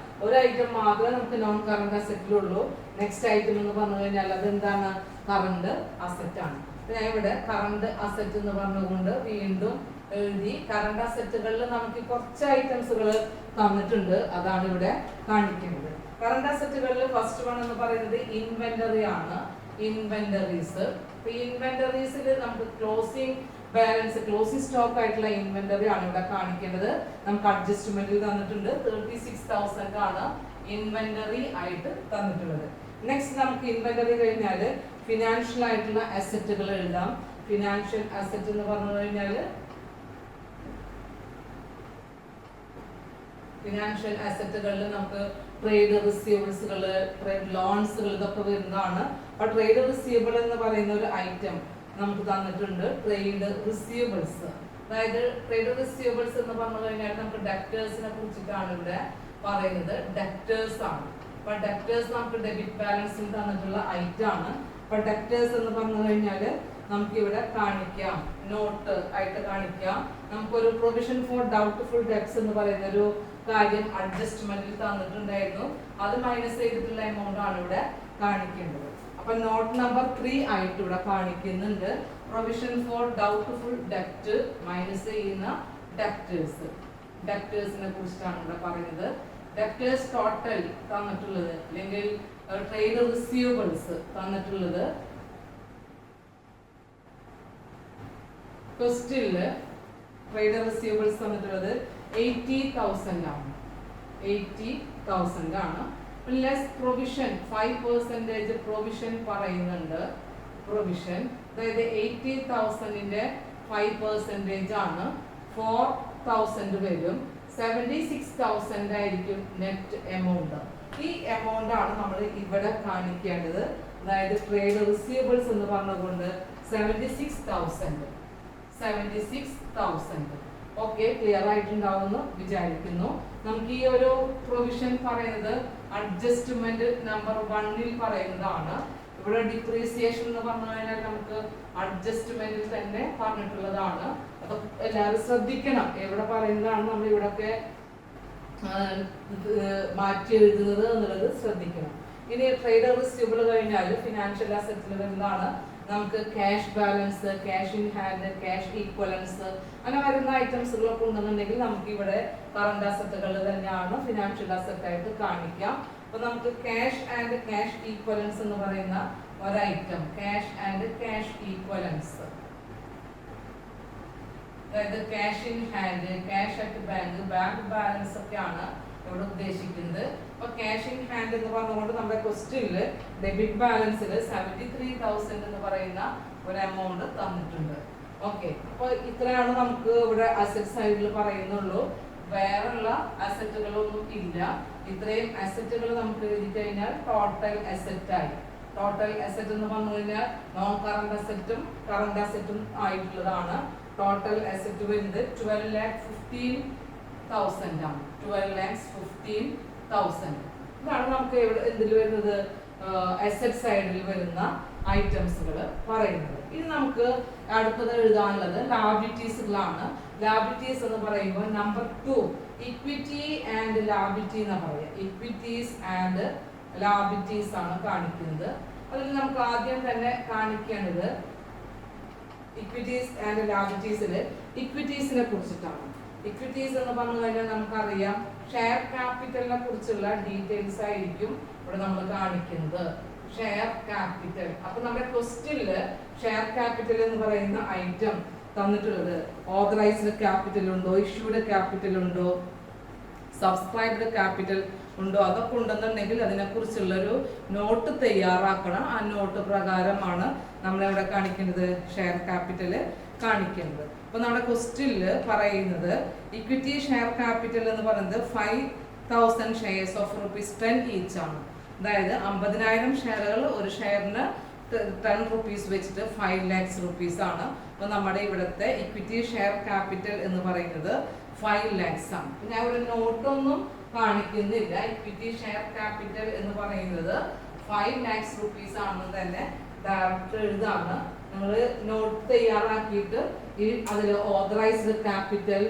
ഒരു ഐറ്റം മാത്രമേ നമുക്ക് നോൺ കറണ്ട് അസറ്റിലുള്ളൂ. നെക്സ്റ്റ് ഐറ്റം എന്ന് പറഞ്ഞു കഴിഞ്ഞാൽ അത് എന്താണ്? കറണ്ട് അസറ്റ് ആണ്. ഞാൻ ഇവിടെ കറണ്ട് അസറ്റ് എന്ന് പറഞ്ഞുകൊണ്ട് വീണ്ടും എഴുതി. കറണ്ട് അസറ്റുകളിൽ നമുക്ക് കുറച്ച് ഐറ്റംസുകൾ തന്നിട്ടുണ്ട്, അതാണ് ഇവിടെ കാണിക്കുന്നത്. കറണ്ട് അസറ്റുകളിൽ ഫസ്റ്റ് വൺ എന്ന് പറയുന്നത് ഇൻവെന്ററി ആണ്. ഇൻവെന്ററീസ്, ഇൻവെന്ററീസിൽ നമുക്ക് ക്ലോസിംഗ് ബാലൻസ്, ക്ലോസിംഗ് സ്റ്റോക്ക് ആയിട്ടുള്ള ഇൻവെന്ററി ആണ് ഇവിടെ കാണിക്കേണ്ടത്. നമുക്ക് അഡ്ജസ്റ്റ്മെന്റിൽ തന്നിട്ടുണ്ട് 36,000 ആണ് ഇൻവെന്ററി ആയിട്ട് തന്നിട്ടുള്ളത്. നെക്സ്റ്റ് നമുക്ക് ഇൻവെന്ററി കഴിഞ്ഞാൽ ഫിനാൻഷ്യൽ ആയിട്ടുള്ള അസറ്റുകൾ എഴുതാം. ഫിനാൻഷ്യൽ അസറ്റ് എന്ന് പറഞ്ഞു കഴിഞ്ഞാൽ ഫിനാൻഷ്യൽ അസറ്റുകളിൽ നമുക്ക് ട്രേഡ് റിസീവബിൾസുകൾ, ട്രേഡ് ലോൺസുകൾ ഇതൊക്കെ വരുന്നതാണ്. അപ്പൊ ട്രേഡ് റിസീവബിൾ എന്ന് പറയുന്ന ഒരു ഐറ്റം നമുക്ക് തന്നിട്ടുണ്ട്. ട്രേഡ് റിസീവബിൾസ്, അതായത് ട്രേഡ് റിസീവബിൾസ് എന്ന് പറഞ്ഞു കഴിഞ്ഞാൽ നമുക്ക് ഡെപ്റ്റേഴ്സിനെ കുറിച്ചിട്ടാണ് ഇവിടെ പറയുന്നത്. ഡെപ്റ്റേഴ്സ് ആണ്. അപ്പൊ ഡെപ്റ്റേഴ്സ് നമുക്ക് ഡെബിറ്റ് ബാലൻസിൽ തന്നിട്ടുള്ള ഐറ്റം ആണ്. അപ്പൊ ഡെപ്റ്റേഴ്സ് എന്ന് പറഞ്ഞു കഴിഞ്ഞാൽ നമുക്ക് ഇവിടെ കാണിക്കാം, നോട്ട് ആയിട്ട് കാണിക്കാം. നമുക്കൊരു പ്രൊവിഷൻ ഫോർ ഡൗട്ട്ഫുൾ ഡെബ്റ്റ്സ് എന്ന് പറയുന്ന ഒരു കാര്യം അഡ്ജസ്റ്റ്മെന്റിൽ തന്നിട്ടുണ്ടായിരുന്നു. അത് മൈനസ് ചെയ്തിട്ടുള്ള എമൗണ്ട് ആണ് ഇവിടെ കാണിക്കേണ്ടത്. അപ്പൊ നോട്ട് നമ്പർ 3 ആയിട്ട് ഇവിടെ കാണിക്കുന്നുണ്ട്. പ്രൊവിഷൻ ഫോർ ഡൗട്ട്ഫുൾ ഡെബ്റ്റ് മൈനസ് ചെയ്യുന്ന ഡെപ്റ്റേഴ്സ്. ഡെപ്റ്റേഴ്സിനെ കുറിച്ചിട്ടാണ് ഇവിടെ പറയുന്നത്. ഡെപ്റ്റേഴ്സ് ടോട്ടൽ തന്നിട്ടുള്ളത്, അല്ലെങ്കിൽ ട്രേഡ് റിസീവബിൾസ് തന്നിട്ടുള്ളത് ക്വസ്റ്റ്യനില് ട്രേഡ് റിസീവബിൾസ് തന്നിട്ടുള്ളത് 80,000 ആണ്. 80,000 ആണ്. പ്ലസ് പ്രൊവിഷൻ 5% പ്രൊവിഷൻ പറയുന്നുണ്ട്. പ്രൊവിഷൻ, അതായത് 80,000ന്റെ 5% ആണ് 4,000 വരും. 76,000 ആയിരിക്കും നെറ്റ് എമൗണ്ട്. ഈ എമൗണ്ട് ആണ് നമ്മൾ ഇവിടെ കാണിക്കേണ്ടത്. അതായത് ട്രേഡ് റിസീവബിൾസ് എന്ന് പറഞ്ഞുകൊണ്ട് 76,000. ഓക്കെ, ക്ലിയർ ആയിട്ടുണ്ടാവുമെന്ന് വിചാരിക്കുന്നു. നമുക്ക് ഈ ഒരു പ്രൊവിഷൻ പറയുന്നത് അഡ്ജസ്റ്റ്മെന്റ് നമ്പർ 1ൽ പറയുന്നതാണ്. ഇവിടെ ഡിപ്രീസിയേഷൻ എന്ന് പറഞ്ഞു കഴിഞ്ഞാൽ നമുക്ക് അഡ്ജസ്റ്റ്മെന്റിൽ തന്നെ പറഞ്ഞിട്ടുള്ളതാണ്. അതൊക്കെ എല്ലാവരും ശ്രദ്ധിക്കണം. എവിടെ പറയുന്നതാണ് നമ്മൾ ഇവിടൊക്കെ മാറ്റി എഴുതുന്നത് എന്നുള്ളത് ശ്രദ്ധിക്കണം. ഇനി ട്രേഡ് റിസീവബിൾ കഴിഞ്ഞാൽ ഫിനാൻഷ്യൽ അസറ്റിൽ വരുന്നതാണ് നമുക്ക് cash balance, cash in hand, cash equivalence, അങ്ങനെ വരുന്ന ഐറ്റംസുകളൊക്കെ ഉണ്ടെന്നുണ്ടെങ്കിൽ നമുക്ക് ഇവിടെ കറണ്ട് അസറ്റുകൾ തന്നെയാണ് ഫിനാൻഷ്യൽ അസറ്റ് ആയിട്ട് കാണിക്കാം. അപ്പൊ നമുക്ക് ക്യാഷ് ആൻഡ് ക്യാഷ് ഈക്വലൻസ് എന്ന് പറയുന്ന ഒരു item, cash and cash equivalents, അതായത് cash in hand, cash at bank, bank balance ഒക്കെയാണ് ഇവിടെ ഉദ്ദേശിക്കുന്നത്. അപ്പൊ ക്യാഷ് ഇൻ ഹാൻഡ് എന്ന് പറഞ്ഞുകൊണ്ട് നമ്മുടെ ക്വസ്റ്റ്യനിൽ ഡെബിറ്റ് ബാലൻസിൽ 73,000 എന്ന് പറയുന്ന ഒരു എമൗണ്ട് തന്നിട്ടുണ്ട്. ഓക്കെ, അപ്പൊ ഇത്രയാണ് നമുക്ക് ഇവിടെ അസറ്റ് സൈഡിൽ പറയുന്നുള്ളൂ. വേറെയുള്ള അസറ്റുകളൊന്നും ഇല്ല. ഇത്രയും അസറ്റുകൾ നമുക്ക് എഴുതി കഴിഞ്ഞാൽ ടോട്ടൽ അസറ്റ് ആയി. ടോട്ടൽ അസറ്റ് എന്ന് പറഞ്ഞു കഴിഞ്ഞാൽ നോൺ കറണ്ട് അസറ്റും കറണ്ട് അസറ്റും ആയിട്ടുള്ളതാണ്. ടോട്ടൽ അസറ്റ് വരുന്നത് 12,15,000 ആണ്. 12,15,000 ഇതാണ് നമുക്ക് ഇവിടെ എന്തിൽ വരുന്നത്, അസറ്റ് സൈഡിൽ വരുന്ന ഐറ്റംസുകൾ പറയുന്നത്. ഇനി നമുക്ക് അടുത്തത് എഴുതാനുള്ളത് ലാബിലിറ്റീസുകളാണ്. ലാബിലിറ്റീസ് എന്ന് പറയുമ്പോൾ നമ്പർ 2 ഇക്വിറ്റി ആൻഡ് ലാബിലിറ്റി എന്ന് പറയാം. ഇക്വിറ്റീസ് ആൻഡ് ലാബിലിറ്റീസ് ആണ് കാണിക്കുന്നത്. അതിൽ നമുക്ക് ആദ്യം തന്നെ കാണിക്കേണ്ടത് ഇക്വിറ്റീസ് ആൻഡ് ലാബിലിറ്റീസിൽ ഇക്വിറ്റീസിനെ കുറിച്ചിട്ടാണ്. ഇക്വിറ്റീസ് എന്ന് പറഞ്ഞു കഴിഞ്ഞാൽ നമുക്കറിയാം ഷെയർ ക്യാപിറ്റലിനെ കുറിച്ചുള്ള ഡീറ്റെയിൽസ് ആയിരിക്കും ഇവിടെ നമ്മൾ കാണിക്കുന്നത്. ഷെയർ ക്യാപിറ്റൽ, അപ്പൊ നമ്മുടെ ക്വസ്റ്റ്യനില് ഷെയർ ക്യാപിറ്റൽ എന്ന് പറയുന്ന ഐറ്റം തന്നിട്ടുള്ളത് ഓതറൈസ്ഡ് ക്യാപിറ്റൽ ഉണ്ടോ, ഇഷ്യൂഡ് ക്യാപിറ്റൽ ഉണ്ടോ, സബ്സ്ക്രൈബ്ഡ് ക്യാപിറ്റൽ ഉണ്ടോ, അതൊക്കെ ഉണ്ടെന്നുണ്ടെങ്കിൽ അതിനെക്കുറിച്ചുള്ളൊരു നോട്ട് തയ്യാറാക്കണം. ആ നോട്ട് പ്രകാരമാണ് നമ്മളിവിടെ കാണിക്കുന്നത് ഷെയർ ക്യാപിറ്റൽ കാണിക്കുന്നത്. അപ്പോൾ നമ്മുടെ ക്വസ്റ്റ്യനിൽ പറയുന്നത് ഇക്വിറ്റി ഷെയർ ക്യാപിറ്റൽ എന്ന് പറയുന്നത് 5,000 ഷെയർസ് ഓഫ് ₹10 ഈച്ച് ആണ്. അതായത് 50,000 ഷെയറുകൾ, ഒരു ഷെയറിന് 10 റുപ്പീസ് വെച്ചിട്ട് 5 lakhs rupees ആണ്. അപ്പോൾ നമ്മുടെ ഇവിടുത്തെ ഇക്വിറ്റി ഷെയർ ക്യാപിറ്റൽ എന്ന് പറയുന്നത് 5 lakhs ആണ്. ഞാൻ ഇവിടെ നോട്ടൊന്നും കാണിക്കുന്നില്ല. ഇക്വിറ്റി ഷെയർ ക്യാപിറ്റൽ എന്ന് പറയുന്നത് 5 lakhs rupees ആണെന്ന് തന്നെ ഡയറക്റ്റ് എഴുതാണ്. നിങ്ങൾ നോട്ട് തയ്യാറാക്കിയിട്ട് ഈ അതിൽ authorised capital,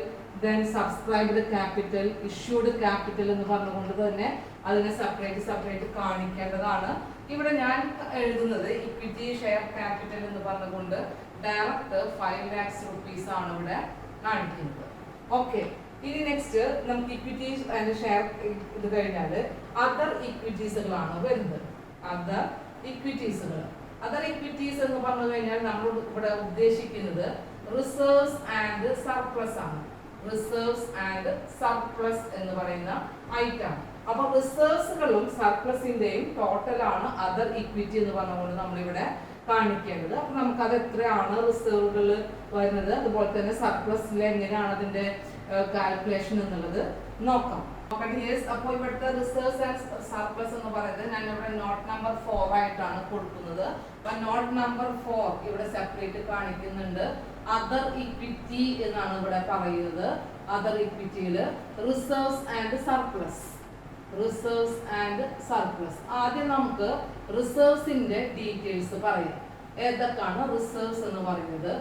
then subscribed capital, issued capital എന്ന് പറഞ്ഞുകൊണ്ട് തന്നെ അതിനെ സെപ്പറേറ്റ് കാണിക്കേണ്ടതാണ്. ഇവിടെ ഞാൻ എഴുതുന്നത് ഇക്വിറ്റി ഷെയർ ക്യാപിറ്റൽ എന്ന് പറഞ്ഞുകൊണ്ട് ഡയറക്റ്റ് 5 lakhs rupees ആണ് ഇവിടെ കാണിക്കുന്നത്. ഓക്കെ, ഇനി നെക്സ്റ്റ് നമുക്ക് ഇക്വിറ്റി ആൻഡ് ഷെയർ ഇത് കഴിഞ്ഞാൽ അതർ ഇക്വിറ്റീസുകളാണ് വരുന്നത്. അതർ ഇക്വിറ്റീസ് എന്ന് പറഞ്ഞു കഴിഞ്ഞാൽ നമ്മൾ ഇവിടെ ഉദ്ദേശിക്കുന്നത് റിസർവ്സ് ആൻഡ് സർപ്ലസ് ആണ്. റിസർവ്സ് ആൻഡ് സർപ്ലസ് എന്ന് പറയുന്ന ഐറ്റം. അപ്പൊ റിസർവ്സുകളും സർപ്ലസിന്റെയും ടോട്ടലാണ് അതർ ഇക്വിറ്റി എന്ന് പറഞ്ഞുകൊണ്ട് നമ്മളിവിടെ കാണിക്കേണ്ടത്. അപ്പൊ നമുക്കത് എത്രയാണ് റിസർവുകൾ വരുന്നത്, അതുപോലെ തന്നെ സർപ്ലസിൽ എങ്ങനെയാണ് അതിന്റെ കാൽക്കുലേഷൻ എന്നുള്ളത് നോക്കാം. അപ്പോൾ ഇവിടുത്തെ റിസർവ്സ് ആൻഡ് സർപ്ലസ് എന്ന് പറയുന്നത് ഞാൻ ഇവിടെ നോട്ട് നമ്പർ 4 ആയിട്ടാണ് കൊടുക്കുന്നത്. അപ്പൊ നോട്ട് നമ്പർ 4 ഇവിടെ സെപ്പറേറ്റ് കാണിക്കുന്നുണ്ട്. അതർ ഇക്വിറ്റി എന്നാണ് ഇവിടെ പറയുന്നത്. അതർ ഇക്വിറ്റിയിൽ റിസർവ്സ് ആൻഡ് സർപ്ലസ്. ആദ്യം നമുക്ക് റിസർവ്സിന്റെ ഡീറ്റെയിൽസ് പറയാം. ഏതൊക്കെയാണ് റിസർവ്സ് എന്ന് പറയുന്നത്?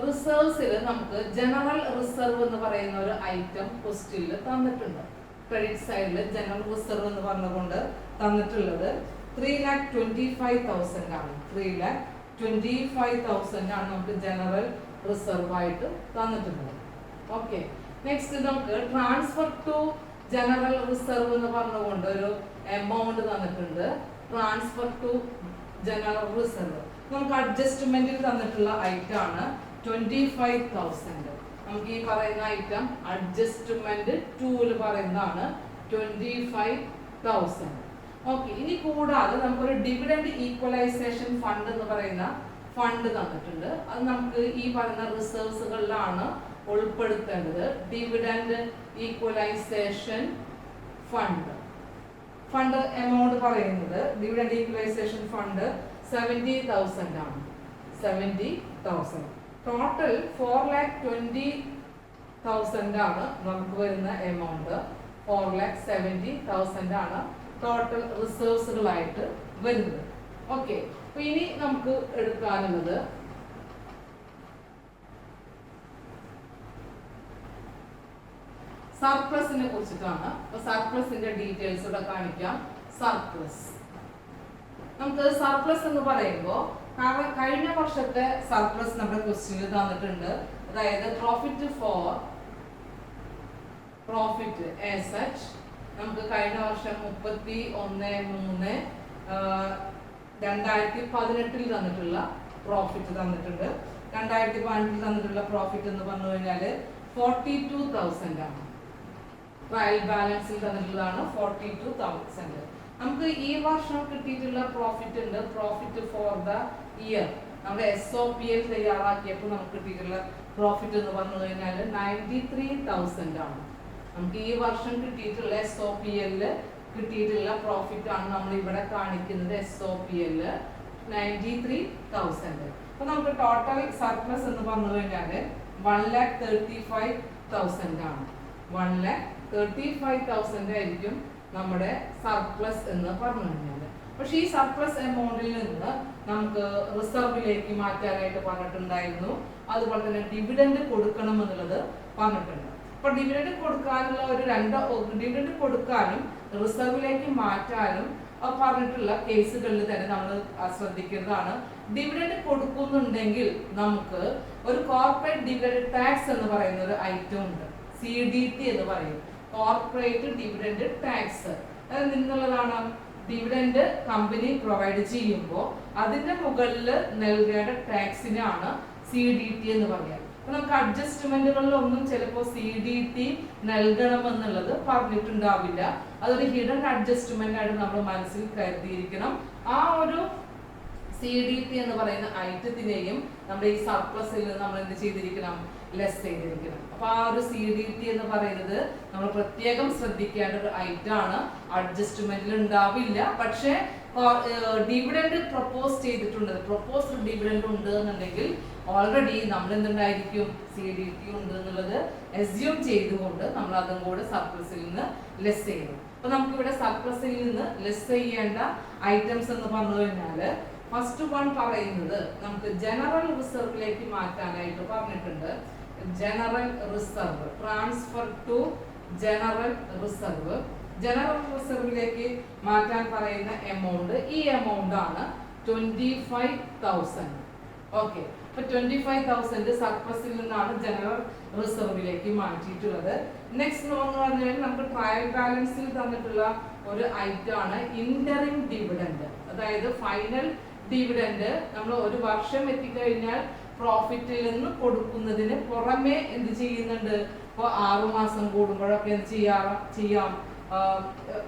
റിസർവ്സിൽ നമുക്ക് ജനറൽ റിസർവ് എന്ന് പറയുന്ന ഒരു ഐറ്റം ക്വസ്റ്റ്യനിൽ തന്നിട്ടുണ്ട്. ക്രെഡിറ്റ് സൈഡിൽ ജനറൽ റിസർവ് എന്ന് പറഞ്ഞുകൊണ്ട് തന്നിട്ടുള്ളത് 3,25,000 ആണ്. 3,25,000 ആണ് നമുക്ക് ജനറൽ റിസർവ് ആയിട്ട് തന്നിട്ടുള്ളത്. ഓക്കെ, നെക്സ്റ്റ് നമുക്ക് ട്രാൻസ്ഫർ ടു ജനറൽ റിസർവ് എന്ന് പറഞ്ഞുകൊണ്ട് ഒരു എമൗണ്ട് തന്നിട്ടുണ്ട്. ട്രാൻസ്ഫർ ടു ജനറൽ റിസർവ് നമുക്ക് അഡ്ജസ്റ്റ്മെന്റിൽ തന്നിട്ടുള്ള ഐറ്റം ആണ് 25,000. നമുക്ക് ഈ പറയുന്ന ഐറ്റം അഡ്ജസ്റ്റ്മെന്റ് 2 പറയുന്നതാണ് 25,000. ഓക്കെ, ഇനി കൂടാതെ നമുക്കൊരു ഡിവിഡൻഡ് ഈക്വലൈസേഷൻ ഫണ്ട് എന്ന് പറയുന്ന ഫണ്ട് തന്നിട്ടുണ്ട്. അത് നമുക്ക് ഈ പറയുന്ന റിസർവ്സുകളിലാണ് ഉൾപ്പെടുത്തേണ്ടത്. ഡിവിഡൻഡ് ഈക്വലൈസേഷൻ ഫണ്ട് എമൗണ്ട് പറയുന്നത് ഡിവിഡൻഡ് ഈക്വലൈസേഷൻ ഫണ്ട് 70,000 ആണ്. 70,000. ടോട്ടൽ 4,20,000 ആണ് നമുക്ക് വരുന്ന എമൗണ്ട്. 4,70,000 ആണ് ടോട്ടൽ റിസർവ്സുകളായിട്ട് വരുന്നത്. ഓക്കെ, അപ്പൊ ഇനി നമുക്ക് എടുക്കാനുള്ളത് സർപ്ലസിനെ കുറിച്ചിട്ടാണ്. അപ്പൊ സർപ്ലസിന്റെ ഡീറ്റെയിൽസ് ഇവിടെ കാണിക്കാം. നമുക്ക് സർപ്ലസ് എന്ന് പറയുമ്പോൾ കഴിഞ്ഞ വർഷത്തെ സർപ്ലസ് നമ്മുടെ ക്വസ്റ്റ്യനിൽ തന്നിട്ടുണ്ട്. അതായത് പ്രോഫിറ്റ് ആസ് സച്ച് നമുക്ക് കഴിഞ്ഞ വർഷം 31/3/2018 തന്നിട്ടുള്ള പ്രോഫിറ്റ് തന്നിട്ടുണ്ട്. 2018 തന്നിട്ടുള്ള പ്രോഫിറ്റ് എന്ന് പറഞ്ഞു കഴിഞ്ഞാൽ 42,000 ആണ്. ട്രയൽ ബാലൻസിൽ തന്നിട്ടുള്ളതാണ് 42,000. നമുക്ക് ഈ വർഷം കിട്ടിയിട്ടുള്ള പ്രോഫിറ്റ് ഉണ്ട്. പ്രോഫിറ്റ് ഫോർ ദ ഇയർ നമ്മുടെ SOPL തയ്യാറാക്കിയപ്പോൾ നമുക്ക് കിട്ടിയിട്ടുള്ള പ്രോഫിറ്റ് എന്ന് പറഞ്ഞു കഴിഞ്ഞാൽ 93,000 ആണ്. നമുക്ക് ഈ വർഷം കിട്ടിയിട്ടുള്ള SOPL കിട്ടിയിട്ടുള്ള പ്രോഫിറ്റ് ആണ് നമ്മൾ ഇവിടെ കാണിക്കുന്നത്. SOPL 93,000. അപ്പൊ നമുക്ക് ടോട്ടൽ സർപ്ലസ് എന്ന് പറഞ്ഞു കഴിഞ്ഞാൽ 1,35,000 ആണ്. 1,35,000 ആയിരിക്കും നമ്മുടെ സർപ്ലസ് എന്ന് പറഞ്ഞു കഴിഞ്ഞാൽ. പക്ഷെ ഈ സർപ്ലസ് എമൗണ്ടിൽ നിന്ന് നമുക്ക് റിസർവിലേക്ക് മാറ്റാനായിട്ട് പറഞ്ഞിട്ടുണ്ടായിരുന്നു. അതുപോലെ തന്നെ ഡിവിഡൻഡ് കൊടുക്കണം എന്നുള്ളത് പറഞ്ഞിട്ടുണ്ട്. അപ്പൊ ഡിവിഡൻഡ് കൊടുക്കാനുള്ള ഡിവിഡൻഡ് കൊടുക്കാനും റിസർവിലേക്ക് മാറ്റാനും പറഞ്ഞിട്ടുള്ള കേസുകളിൽ തന്നെ നമ്മൾ ശ്രദ്ധിക്കുന്നതാണ്. ഡിവിഡൻഡ് കൊടുക്കുന്നുണ്ടെങ്കിൽ നമുക്ക് ഒരു കോർപ്പറേറ്റ് ഡിവിഡൻഡ് ടാക്സ് എന്ന് പറയുന്ന ഒരു ഐറ്റം ഉണ്ട്. CDT എന്ന് പറയും, കോർപ്പറേറ്റ് ഡിവിഡൻഡ് ടാക്സ്. അത് നിന്നുള്ളതാണ് ഡിവിഡൻഡ് കമ്പനി പ്രൊവൈഡ് ചെയ്യുമ്പോൾ അതിന്റെ മുകളിൽ നൽകേണ്ട ടാക്സിനാണ് CDT എന്ന് പറയുക. അപ്പൊ നമുക്ക് അഡ്ജസ്റ്റ്മെന്റുകളിലൊന്നും ചിലപ്പോൾ CDT നൽകണമെന്നുള്ളത് പറഞ്ഞിട്ടുണ്ടാവില്ല. അതൊരു ഹിഡൻ അഡ്ജസ്റ്റ്മെന്റ് ആയിട്ട് നമ്മൾ മനസ്സിൽ കരുതിയിരിക്കണം. ആ ഒരു CDT എന്ന് പറയുന്ന ഐറ്റത്തിനെയും നമ്മുടെ ഈ സർപ്ലസിൽ നിന്ന് നമ്മൾ എന്ത് ചെയ്തിരിക്കണം, ലെസ് ചെയ്തിരിക്കണം. അപ്പൊ ആ ഒരു CDT എന്ന് പറയുന്നത് നമ്മൾ പ്രത്യേകം ശ്രദ്ധിക്കേണ്ട ഒരു ഐറ്റം ആണ്. അഡ്ജസ്റ്റ്മെന്റിൽ ഉണ്ടാവില്ല, പക്ഷേ ഡിവിഡൻഡ് പ്രപ്പോസ് ചെയ്തിട്ടുണ്ട്, പ്രപ്പോസ്ഡ് ഡിവിഡൻഡ് ഉണ്ട് എന്നുണ്ടെങ്കിൽ ഓൾറെഡി നമ്മൾ എന്തുണ്ടായിരിക്കും, CDT ഉണ്ട് എന്നുള്ളത് അസ്യൂം ചെയ്തുകൊണ്ട് നമ്മൾ അതും കൂടെ സർപ്ലസിൽ നിന്ന് ലെസ് ചെയ്യണം. അപ്പൊ നമുക്ക് ഇവിടെ സർപ്ലസിൽ നിന്ന് ലെസ് ചെയ്യേണ്ട ഐറ്റംസ് എന്ന് പറഞ്ഞു കഴിഞ്ഞാല് ഫസ്റ്റ് വൺ പറയുന്നത് നമുക്ക് ജനറൽ റിസർവിലേക്ക് മാറ്റാനായിട്ട് പറഞ്ഞിട്ടുണ്ട്. General reserve, transfer to general reserve. General റിസർവിലേക്ക് മാറ്റാൻ പറയുന്ന എമൗണ്ട് ഈ എമൗണ്ട് ആണ് 25,000. ഓക്കെ, അപ്പൊ 25,000 സർപ്ലസിൽ നിന്നാണ് ജനറൽ റിസർവിലേക്ക് മാറ്റിയിട്ടുള്ളത്. നെക്സ്റ്റ് എന്ന് പറഞ്ഞാൽ നമുക്ക് ട്രയൽ ബാലൻസിൽ തന്നിട്ടുള്ള ഒരു ഐറ്റം ആണ് ഇന്ററിം ഡിവിഡൻഡ്. അതായത് ഫൈനൽ ഡിവിഡൻഡ് നമ്മൾ ഒരു വർഷം എത്തിക്കഴിഞ്ഞാൽ പ്രോഫിറ്റിൽ നിന്ന് കൊടുക്കുന്നതിന് പുറമെ എന്ത് ചെയ്യുന്നുണ്ട്, ഇപ്പോൾ 6 മാസം കൂടുമ്പോഴൊക്കെ എന്ത് ചെയ്യാം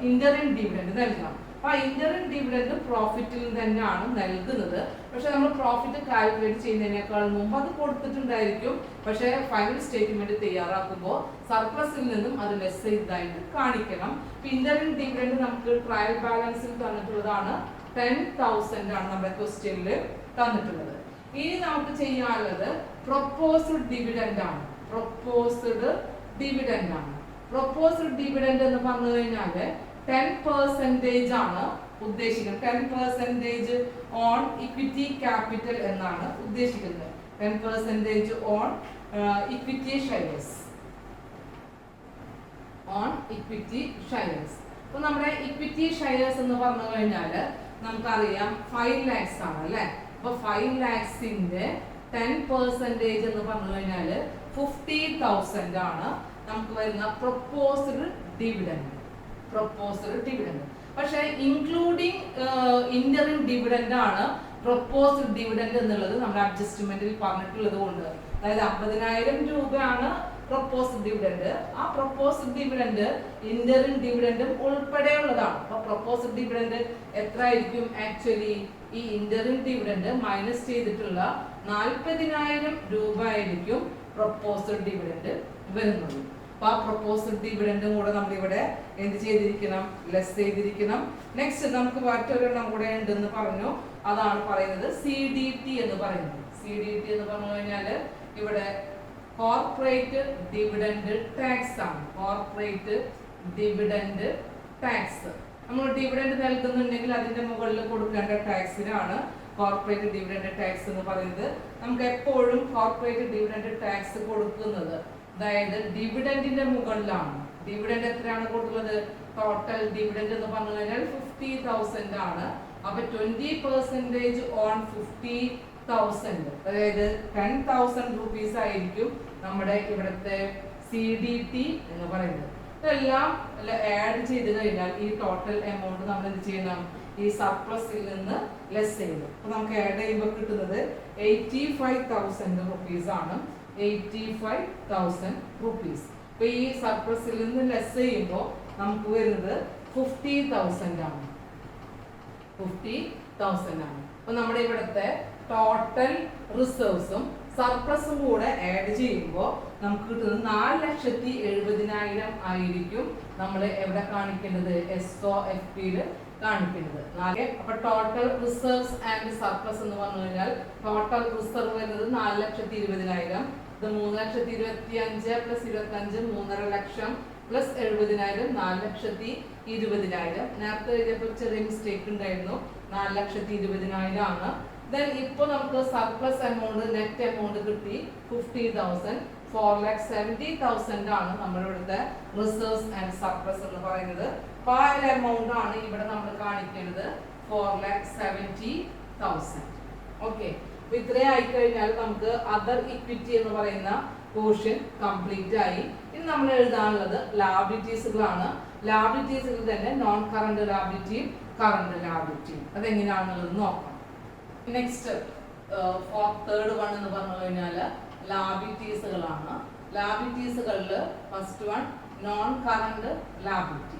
ഇന്ററിം ഡിവിഡൻഡ് നൽകാം. അപ്പൊ ആ ഇന്ററിം ഡിവിഡൻഡ് പ്രോഫിറ്റിൽ തന്നെയാണ് നൽകുന്നത്. പക്ഷെ നമ്മൾ പ്രോഫിറ്റ് കാൽക്കുലേറ്റ് ചെയ്യുന്നതിനേക്കാൾ മുമ്പ് അത് കൊടുത്തിട്ടുണ്ടായിരിക്കും. പക്ഷെ ഫൈനൽ സ്റ്റേറ്റ്മെന്റ് തയ്യാറാക്കുമ്പോൾ സർപ്ലസിൽ നിന്നും അത് ലെസ് ചെയ്തതായിട്ട് കാണിക്കണം. ഇന്ററിം ഡിവിഡൻഡ് നമുക്ക് ട്രയൽ ബാലൻസിൽ തന്നിട്ടുള്ളതാണ് 10,000 ആണ് നമ്മുടെ ക്വസ്റ്റ്യനിൽ തന്നിട്ടുള്ളത്. ഇനി നമുക്ക് ചെയ്യാനുള്ളത് പ്രൊപ്പോസ്ഡ് ഡിവിഡൻഡ് ആണ്. പ്രൊപ്പോസ്ഡ് ഡിവിഡൻഡ് ആണ്. പ്രൊപ്പോസ്ഡ് ഡിവിഡൻഡ് എന്ന് പറഞ്ഞു കഴിഞ്ഞാല് 10% ആണ് ഉദ്ദേശിക്കുന്നത്. 10% ഓൺ ഇക്വിറ്റി ക്യാപിറ്റൽ എന്നാണ് ഉദ്ദേശിക്കുന്നത്. 10% on equity shares. On equity shares. അപ്പൊ നമ്മുടെ ഇക്വിറ്റി ഷെയർസ് എന്ന് പറഞ്ഞു കഴിഞ്ഞാല് നമുക്കറിയാം 5 lakhs ആണ് അല്ലെ. അപ്പൊ 5 lakhsന്റെ 10% എന്ന് പറഞ്ഞു കഴിഞ്ഞാല് 50,000 ആണ് നമുക്ക് വരുന്ന പ്രൊപ്പോസ്ഡ് ഡിവിഡൻഡ്. Proposed dividend. പക്ഷെ ഇൻക്ലൂഡിങ് ഇന്ററിം ഡിവിഡൻഡ് ആണ് പ്രൊപ്പോസ്ഡ് ഡിവിഡൻഡ് എന്നുള്ളത് നമ്മുടെ അഡ്ജസ്റ്റ്മെന്റിൽ പറഞ്ഞിട്ടുള്ളത് കൊണ്ട്. അതായത് 50,000 രൂപയാണ് പ്രൊപ്പോസ്ഡ് ഡിവിഡൻഡ്. ആ പ്രൊപ്പോസ്ഡ് ഡിവിഡൻഡ് ഇന്ററിം ഡിവിഡൻഡും ഉൾപ്പെടെയുള്ളതാണ്. അപ്പൊ പ്രൊപ്പോസ്ഡ് ഡിവിഡൻഡ് എത്ര ആയിരിക്കും, ആക്ച്വലി ഈ ഇന്ററിം ഡിവിഡൻഡ് മൈനസ് ചെയ്തിട്ടുള്ള 40,000 രൂപ ആയിരിക്കും പ്രൊപ്പോസ്ഡ് ഡിവിഡൻഡ് വരുന്നത്. അപ്പൊ ആ പ്രൊപ്പോസ്ഡ് ഡിവിഡൻഡും കൂടെ നമ്മൾ ഇവിടെ എന്ത് ചെയ്തിരിക്കണം, ലെസ് ചെയ്തിരിക്കണം. നെക്സ്റ്റ് നമുക്ക് മറ്റൊരെണ്ണം കൂടെ ഉണ്ടെന്ന് പറഞ്ഞു. അതാണ് പറയുന്നത് CDT എന്ന് പറയുന്നത്. CDT എന്ന് പറഞ്ഞു കഴിഞ്ഞാല് ഇവിടെ കോർപ്പറേറ്റ് ഡിവിഡൻഡ് ടാക്സ് ആണ്. Corporate dividend tax. നമ്മൾ ഡിവിഡൻഡ് നൽകുന്നുണ്ടെങ്കിൽ അതിന്റെ മുകളിൽ കൊടുക്കേണ്ട ടാക്സിനാണ് കോർപ്പറേറ്റ് ഡിവിഡൻഡ് ടാക്സ് എന്ന് പറയുന്നത്. നമുക്ക് എപ്പോഴും കോർപ്പറേറ്റ് ഡിവിഡൻഡ് ടാക്സ് കൊടുക്കുന്നത് അതായത് ഡിവിഡൻഡിന്റെ മുകളിലാണ്. ഡിവിഡൻഡ് എത്രയാണ് കൊടുക്കുന്നത്, ടോട്ടൽ ഡിവിഡൻഡ് എന്ന് പറഞ്ഞു കഴിഞ്ഞാൽ 50,000 ആണ്. അപ്പൊ 20% ഓൺ 50,000, അതായത് 10,000 rupees ആയിരിക്കും നമ്മുടെ ഇവിടുത്തെ CDT എന്ന് പറയുന്നത്. ഇതെല്ലാം ആഡ് ചെയ്ത് കഴിഞ്ഞാൽ ഈ ടോട്ടൽ എമൗണ്ട് നമ്മൾ എന്ത് ചെയ്യണം, ഈ സർപ്ലസിൽ നിന്ന് ലെസ് ചെയ്യണം. അപ്പൊ നമുക്ക് ആഡ് ചെയ്യുമ്പോൾ കിട്ടുന്നത് 85,000 rupees ആണ്. 85,000 rupees. അപ്പൊ ഈ സർപ്ലസിൽ നിന്ന് ലെസ് ചെയ്യുമ്പോൾ നമുക്ക് വരുന്നത് 50,000 ആണ്. 50,000 ആണ്. അപ്പൊ നമ്മുടെ ഇവിടുത്തെ ടോട്ടൽ റിസർവ്സും സർപ്ലസും കൂടെ ആഡ് ചെയ്യുമ്പോൾ നമുക്ക് കിട്ടുന്നത് 4,70,000 ആയിരിക്കും നമ്മൾ എവിടെ കാണിക്കേണ്ടത്, SOFP കാണിക്കുന്നത്. അപ്പൊ ടോട്ടൽ റിസർവ്സ് ആൻഡ് സർപ്ലസ് എന്ന് പറഞ്ഞു കഴിഞ്ഞാൽ ടോട്ടൽ റിസർവ് വരുന്നത് 4,20,000. ഇത് 3,25,000 പ്ലസ് 25 3.5 ലക്ഷം പ്ലസ് 70,000 4,20,000. നേരത്തെ എഴുതിയപ്പോൾ ചെറിയ മിസ്റ്റേക്ക് ഉണ്ടായിരുന്നു, 4,20,000 ആണ്. ദെൻ ഇപ്പൊ നമുക്ക് സർപ്ലസ് എമൗണ്ട് നെറ്റ് എമൗണ്ട് കിട്ടി 50,000. 4,70,000 ആണ് നമ്മുടെ ഇവിടുത്തെ റിസർവ്സ് ആൻഡ് സർപ്ലസ് എന്ന് പറയുന്നത്. അപ്പൊ ആ ഒരു എമൗണ്ട് ആണ് ഇവിടെ നമ്മൾ കാണിക്കേണ്ടത് 4,70,000. ഓക്കെ, അപ്പൊ ഇത്രയും ആയിക്കഴിഞ്ഞാൽ നമുക്ക് അതർ ഇക്വിറ്റി എന്ന് പറയുന്ന പോർഷൻ കംപ്ലീറ്റ് ആയി. ഇനി നമ്മൾ എഴുതാനുള്ളത് ലാബിലിറ്റീസുകളാണ്. ലാബിലിറ്റീസുകൾ തന്നെ നോൺ കറണ്ട് ലാബിലിറ്റിയും കറണ്ട് ലാബിലിറ്റിയും അതെങ്ങനെയാണെന്നുള്ളത് നോക്കാം. നെക്സ്റ്റ് തേർഡ് വൺ എന്ന് പറഞ്ഞു കഴിഞ്ഞാൽ ലാബിലിറ്റീസുകളാണ്. ലാബിലിറ്റീസുകളിൽ first one non current liability.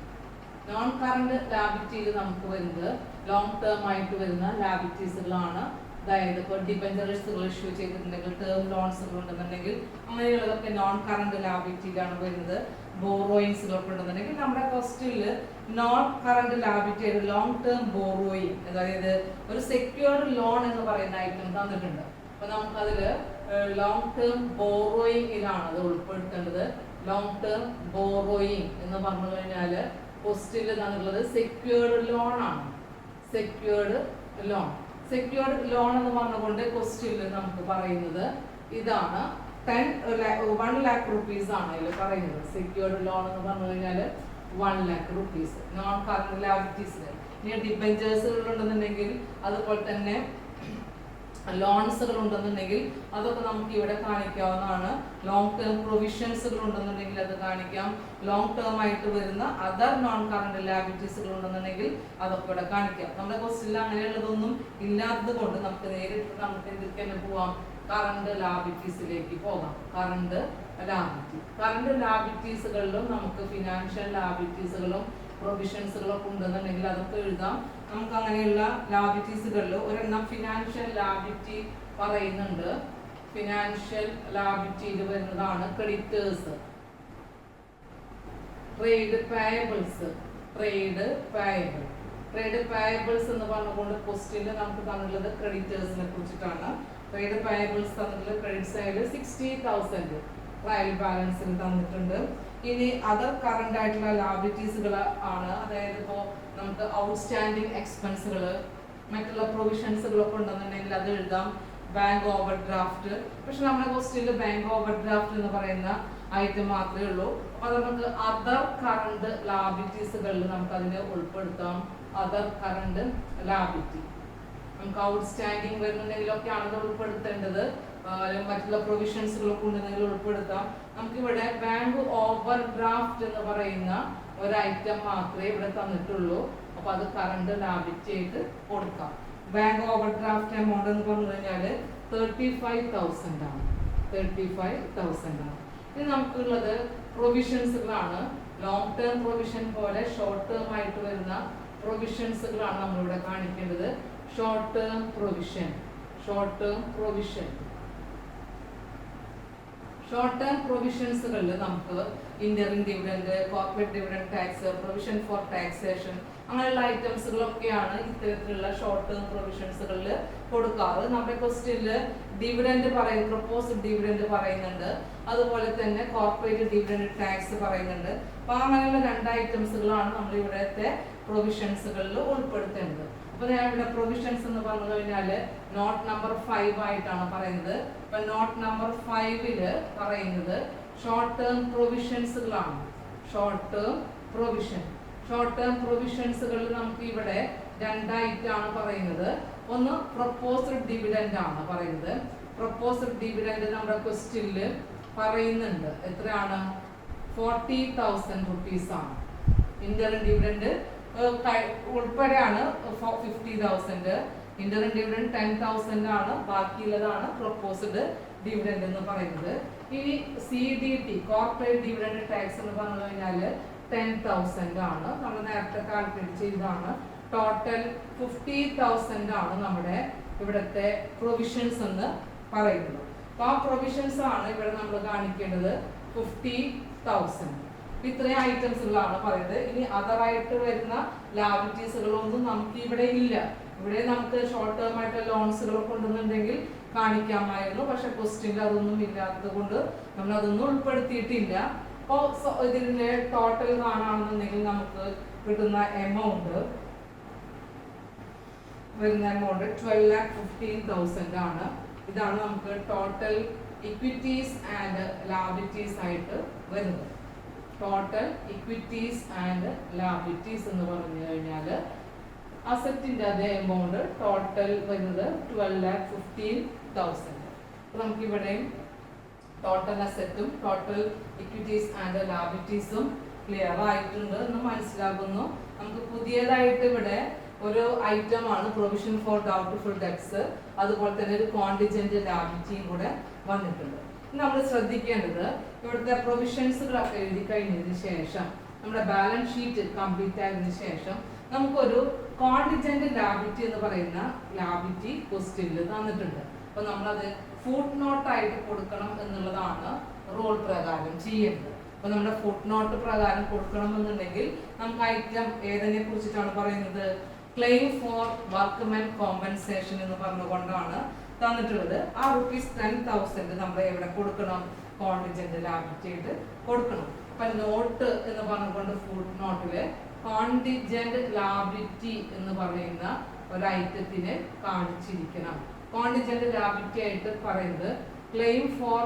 Non current ലാബിലിറ്റിയിൽ നമുക്ക് വരുന്നത് ലോങ് ടേം ആയിട്ട് വരുന്ന ലാബിലിറ്റീസുകളാണ്. അതായത് ഇപ്പോൾ ഡിബഞ്ചറുകൾ ഇഷ്യൂ ചെയ്തിട്ടുണ്ടെങ്കിൽ, ടേം ലോൺസുകൾ ഉണ്ടെന്നുണ്ടെങ്കിൽ അങ്ങനെയുള്ളതൊക്കെ നോൺ കറണ്ട് ലാബിലിറ്റിയിലാണ് വരുന്നത്. ബോറോയിങ്സുകളൊക്കെ ഉണ്ടെന്നുണ്ടെങ്കിൽ നമ്മുടെ ക്വസ്റ്റ്യനിൽ non current liability long term borrowing, അതായത് ഒരു സെക്യൂർഡ് ലോൺ എന്ന് പറയുന്ന ഐറ്റം തന്നിട്ടുണ്ട്. അപ്പൊ നമുക്കതിൽ ലോങ് ടേം ബോറോയിങ്ങിലാണ് അത് ഉൾപ്പെടുത്തേണ്ടത്. ലോങ് ടേം ബോറോയിങ് എന്ന് പറഞ്ഞു കഴിഞ്ഞാൽ ക്വസ്റ്റ്യനിൽ തന്നിട്ടുള്ളത് സെക്യൂർഡ് ലോൺ ആണ്. സെക്യൂർഡ് ലോൺ, സെക്യൂർഡ് ലോൺ എന്ന് പറഞ്ഞുകൊണ്ട് ക്വസ്റ്റ്യനിൽ നമുക്ക് പറയുന്നത് ഇതാണ്. 1 lakh rupees ആണ് അതിൽ പറയുന്നത്. സെക്യൂർഡ് ലോൺ എന്ന് പറഞ്ഞു കഴിഞ്ഞാൽ 1 lakh rupees നോൺ കറണ്ട് ലാബിലിറ്റീസിൽ. ഇനി ഡിബഞ്ചേഴ്സുകൾ ഉണ്ടെന്നുണ്ടെങ്കിൽ, അതുപോലെ തന്നെ ലോൺസുകൾ ഉണ്ടെന്നുണ്ടെങ്കിൽ അതൊക്കെ നമുക്ക് ഇവിടെ കാണിക്കാവുന്നതാണ്. ലോങ് ടേം പ്രൊവിഷൻസുകൾ ഉണ്ടെന്നുണ്ടെങ്കിൽ അത് കാണിക്കാം. ലോങ് ടേം ആയിട്ട് വരുന്ന അതർ നോൺ കറണ്ട് ലാബിലിറ്റീസുകൾ ഉണ്ടെന്നുണ്ടെങ്കിൽ അതൊക്കെ ഇവിടെ കാണിക്കാം. നമ്മുടെ ക്വസ്റ്റ്യനിൽ അങ്ങനെയുള്ളതൊന്നും ഇല്ലാത്തത് കൊണ്ട് നമുക്ക് നേരിട്ട് നമുക്ക് എന്തൊക്കെ തന്നെ പോവാം, കറണ്ട് ലാബിലിറ്റീസിലേക്ക് പോകാം. കറണ്ട് ലാബിലിറ്റി, കറണ്ട് ലാബിലിറ്റീസുകളിലും നമുക്ക് ഫിനാൻഷ്യൽ ലാബിലിറ്റീസുകളും പ്രൊവിഷൻസുകളൊക്കെ ഉണ്ടെന്നുണ്ടെങ്കിൽ അതൊക്കെ എഴുതാം. നമുക്ക് അങ്ങനെയുള്ള ലാബിലിറ്റീസുകളിൽ ഒരെണ്ണം ഫിനാൻഷ്യൽ ലാബിലിറ്റി പറയുന്നുണ്ട്. ഫിനാൻഷ്യൽ ലാബിലിറ്റിയിൽ വരുന്നതാണ് creditors, trade payables. Trade payable, trade payables എന്ന് പറഞ്ഞുകൊണ്ട് ക്വസ്റ്റ്യനിൽ നമുക്ക് തന്നിട്ടുള്ളത് ക്രെഡിറ്റേഴ്സിനെ കുറിച്ചിട്ടാണ്. ട്രേഡ് പേയബിൾസ് തന്നിട്ടുള്ളത് ക്രെഡിറ്റ് സൈഡിൽ 60,000 ട്രയൽ ബാലൻസിൽ തന്നിട്ടുണ്ട്. ഇനി അതർ കറണ്ട് ആയിട്ടുള്ള ലാബിലിറ്റീസുകൾ ആണ്. അതായത് ഇപ്പോൾ നമുക്ക് ഔട്ട്സ്റ്റാൻഡിങ് എക്സ്പെൻസുകൾ, മറ്റുള്ള പ്രൊവിഷൻസുകളൊക്കെ ഉണ്ടെന്നുണ്ടെങ്കിൽ അത് എഴുതാം. ബാങ്ക് ഓവർ ഡ്രാഫ്റ്റ്, പക്ഷെ നമ്മുടെ ക്വസ്റ്റ്യനിൽ ബാങ്ക് ഓവർ ഡ്രാഫ്റ്റ് എന്ന് പറയുന്ന ഐറ്റം മാത്രമേ ഉള്ളൂ. അപ്പോൾ നമുക്ക് അതർ കറണ്ട് ലാബിലിറ്റീസുകളിൽ നമുക്ക് അതിനെ ഉൾപ്പെടുത്താം. അതർ കറണ്ട് ലാബിലിറ്റി നമുക്ക് ഔട്ട്സ്റ്റാൻഡിങ് വരുന്നുണ്ടെങ്കിലൊക്കെയാണ് അത് ഉൾപ്പെടുത്തേണ്ടത്. മറ്റുള്ള പ്രൊവിഷൻസുകളൊക്കെ ഉണ്ടെങ്കിൽ ഉൾപ്പെടുത്താം. നമുക്കിവിടെ ബാങ്ക് ഓവർ ഡ്രാഫ്റ്റ് എന്ന് പറയുന്ന ഒരു ഐറ്റം മാത്രമേ ഇവിടെ തന്നിട്ടുള്ളൂ. അപ്പൊ അത് കറണ്ട് ലാബിലിറ്റി ആയിട്ട് കൊടുക്കാം. ബാങ്ക് ഓവർ ഡ്രാഫ്റ്റ് എമൗണ്ട് എന്ന് പറഞ്ഞു കഴിഞ്ഞാൽ 35,000 ആണ്. 35,000 ആണ്. ഇനി നമുക്കുള്ളത് പ്രൊവിഷൻസുകളാണ്. ലോങ് ടേം പ്രൊവിഷൻ പോലെ ഷോർട്ട് ടേം ആയിട്ട് വരുന്ന പ്രൊവിഷൻസുകളാണ് നമ്മളിവിടെ കാണിക്കേണ്ടത്. Short term provision, short term provision. Short term പ്രൊവിഷൻസുകളിൽ നമുക്ക് interim dividend, corporate dividend tax, provision for taxation അങ്ങനെയുള്ള ഐറ്റംസുകളൊക്കെയാണ് ഇത്തരത്തിലുള്ള ഷോർട്ട് ടേം പ്രൊവിഷൻസുകളിൽ കൊടുക്കാറ്. നമ്മുടെ ക്വസ്റ്റ്യനിൽ ഡിവിഡൻഡ് പറയുന്നു, പ്രൊപ്പോസ്ഡ് ഡിവിഡൻഡ് പറയുന്നുണ്ട്, അതുപോലെ തന്നെ കോർപ്പറേറ്റ് ഡിവിഡൻഡ് ടാക്സ് പറയുന്നുണ്ട്. അപ്പൊ അങ്ങനെയുള്ള 2 ഐറ്റംസുകളാണ് നമ്മൾ ഇവിടുത്തെ പ്രൊവിഷൻസുകളിൽ ഉൾപ്പെടുത്തേണ്ടത്. അപ്പൊ ഞാൻ ഇവിടെ പ്രൊവിഷൻസ് എന്ന് പറഞ്ഞു കഴിഞ്ഞാൽ നോട്ട് നമ്പർ 5 ആയിട്ടാണ് പറയുന്നത്. അപ്പൊ നോട്ട് നമ്പർ 5 പറയുന്നത് ഷോർട്ട് ടേം പ്രൊവിഷൻസുകളാണ്. Short term provision, short term പ്രൊവിഷൻസുകളിൽ നമുക്ക് ഇവിടെ 2 ഐറ്റമാണ് പറയുന്നത്. ഒന്ന് പ്രൊപ്പോസ്ഡ് ഡിവിഡൻഡ് ആണ് പറയുന്നത്. പ്രൊപ്പോസ്ഡ് ഡിവിഡൻഡ് നമ്മുടെ ക്വസ്റ്റ്യനിൽ പറയുന്നുണ്ട്. എത്രയാണ്? 40,000 rupees ആണ്. ഇന്ററിം ഡിവിഡൻഡ് ഉൾപ്പെടെയാണ് 50,000. ഇന്ററിം ഡിവിഡൻഡ് 10,000 ആണ്. ബാക്കിയുള്ളതാണ് പ്രൊപ്പോസ്ഡ് ഡിവിഡൻഡ് എന്ന് പറയുന്നത്. ഇനി CDT, കോർപ്പറേറ്റ് ഡിവിഡൻഡ് ടാക്സ് എന്ന് പറഞ്ഞു കഴിഞ്ഞാൽ 10,000 ആണ്. നമ്മൾ നേരത്തെ കാൽക്കുലേറ്റ് ചെയ്തതാണ്. ടോട്ടൽ 50,000 ആണ് നമ്മുടെ ഇവിടുത്തെ പ്രൊവിഷൻസ് എന്ന് പറയുന്നത്. അപ്പൊ ആ പ്രൊവിഷൻസ് ആണ് ഇവിടെ നമ്മൾ കാണിക്കേണ്ടത്. 50,000. ഇത്രയും ഐറ്റംസുകളാണ് പറയുന്നത്. ഇനി അതറായിട്ട് വരുന്ന ലാബിലിറ്റീസുകളൊന്നും നമുക്ക് ഇവിടെ ഇല്ല. ഇവിടെ നമുക്ക് ഷോർട്ട് ടേം ആയിട്ട് ലോൺസുകളൊക്കെ ഉണ്ടെന്നുണ്ടെങ്കിൽ കാണിക്കാമായിരുന്നു. പക്ഷെ ക്വസ്റ്റ്യനിൽ അതൊന്നും ഇല്ലാത്തത് കൊണ്ട് നമ്മൾ അതൊന്നും ഉൾപ്പെടുത്തിയിട്ടില്ല. അപ്പോൾ ഇതിന്റെ ടോട്ടൽ കാണാണെന്നുണ്ടെങ്കിൽ നമുക്ക് കിട്ടുന്ന എമൗണ്ട് വരുന്ന എമൗണ്ട് 12,15,000 ആണ്. ഇതാണ് നമുക്ക് ടോട്ടൽ ഇക്വിറ്റീസ് ആൻഡ് ലാബിലിറ്റീസ് ആയിട്ട് വരുന്നത്. ടോട്ടൽ ഇക്വിറ്റീസ് ആൻഡ് ലാബിലിറ്റീസ് എന്ന് പറഞ്ഞു കഴിഞ്ഞാൽ അസറ്റിന്റെ അതേ എമൗണ്ട് ടോട്ടൽ വരുന്നത് 12,15,000. അപ്പൊ നമുക്ക് ഇവിടെയും ടോട്ടൽ അസറ്റും ടോട്ടൽ ഇക്വിറ്റീസ് ആൻഡ് ലാബിലിറ്റീസും ക്ലിയർ ആയിട്ടുണ്ട് എന്ന് മനസ്സിലാകുന്നു. നമുക്ക് പുതിയതായിട്ട് ഇവിടെ ഒരു ഐറ്റം ആണ് പ്രൊവിഷൻ ഫോർ ഡൗട്ട്ഫുൾ ഡെറ്റ്സ്, അതുപോലെ തന്നെ ഒരു കോണ്ടിജന്റ് ലാബിലിറ്റിയും കൂടെ വന്നിട്ടുണ്ട്. നമ്മൾ ശ്രദ്ധിക്കേണ്ടത് ഇവിടുത്തെ പ്രൊവിഷൻസുകളൊക്കെ എഴുതി കഴിഞ്ഞതിന് ശേഷം നമ്മുടെ ബാലൻസ് ഷീറ്റ് കംപ്ലീറ്റ് ആയതിനു ശേഷം നമുക്കൊരു കോണ്ടിജന്റ് ലാബിലിറ്റി എന്ന് പറയുന്ന ലാബിലിറ്റി ക്വസ്റ്റ്യനിൽ തന്നിട്ടുണ്ട്. അപ്പൊ നമ്മളത് ഫുട് നോട്ട് ആയിട്ട് കൊടുക്കണം എന്നുള്ളതാണ് റൂൾ പ്രകാരം ചെയ്യേണ്ടത്. അപ്പൊ നമ്മുടെ ഫുട് നോട്ട് പ്രകാരം കൊടുക്കണം എന്നുണ്ടെങ്കിൽ നമുക്ക് ഐറ്റം ഏതിനെ കുറിച്ചിട്ടാണ് പറയുന്നത്? ക്ലെയിം ഫോർ വർക്ക്മെൻ കോമ്പൻസേഷൻ എന്ന് പറഞ്ഞുകൊണ്ടാണ് തന്നിട്ടുള്ളത്. ആ ₹10,000 നമ്മൾ എവിടെ കൊടുക്കണം? കോണ്ടിജന്റ് ലാബിലിറ്റി ആയിട്ട് കൊടുക്കണം. അപ്പൊ നോട്ട് എന്ന് പറഞ്ഞുകൊണ്ട് ഫുട് നോട്ടില് കോണ്ടിജന്റ് ലാബിലിറ്റി എന്ന് പറയുന്ന ഒരു ഐറ്റത്തിനെ കാണിച്ചിരിക്കണം. കോണ്ടിജന്റ് ലാബിലിറ്റി ആയിട്ട് പറയുന്നത് claim four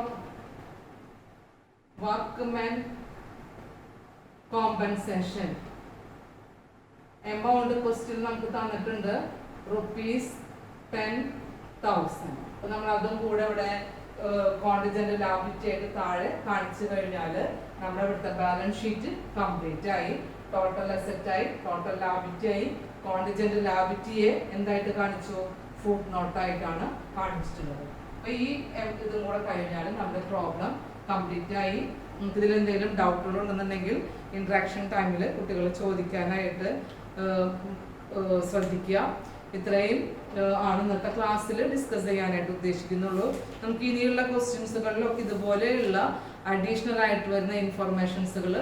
workmen compensation. Amount question നമുക്ക് തന്നിട്ടുണ്ട് ₹10,000. അപ്പൊ നമ്മൾ അതും കൂടെ ഇവിടെ കോണ്ടിജന്റ് ലാബിലിറ്റി ആയിട്ട് താഴെ കാണിച്ചു കഴിഞ്ഞാൽ നമ്മുടെ ഇവിടുത്തെ ബാലൻസ് ഷീറ്റ് കംപ്ലീറ്റ് ആയി. ടോട്ടൽ അസറ്റ് ആയി, ടോട്ടൽ ലാബിലിറ്റി ആയി. കോണ്ടിജന്റ് ലാബിലിറ്റിയെ എന്തായിട്ട് കാണിച്ചു? ഫുട് നോട്ട് ആയിട്ടാണ് കാണിച്ചിട്ടുള്ളത്. അപ്പൊ ഈ ഇതും കൂടെ കഴിഞ്ഞാൽ നമ്മുടെ പ്രോബ്ലം കംപ്ലീറ്റ് ആയി. നിങ്ങൾക്ക് ഇതിൽ എന്തെങ്കിലും ഡൗട്ടുകൾ ഉണ്ടെന്നുണ്ടെങ്കിൽ ഇന്ററാക്ഷൻ ടൈമിൽ കുട്ടികൾ ചോദിക്കാനായിട്ട് ശ്രദ്ധിക്കുക. ഇത്രയും ആണ് ഇന്നത്തെ ക്ലാസ്സിൽ ഡിസ്കസ് ചെയ്യാനായിട്ട് ഉദ്ദേശിക്കുന്നുള്ളൂ. നമുക്ക് ഇനിയുള്ള ക്വസ്റ്റ്യൻസുകളിലൊക്കെ ഇതുപോലെയുള്ള അഡീഷണൽ ആയിട്ട് വരുന്ന ഇൻഫർമേഷൻസുകൾ,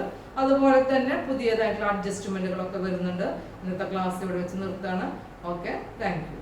അതുപോലെ തന്നെ പുതിയതായിട്ടുള്ള അഡ്ജസ്റ്റ്മെന്റുകളൊക്കെ വരുന്നുണ്ട്. ഇന്നത്തെ ക്ലാസ് ഇവിടെ വെച്ച് നിർത്താണ്. Okay, thank you.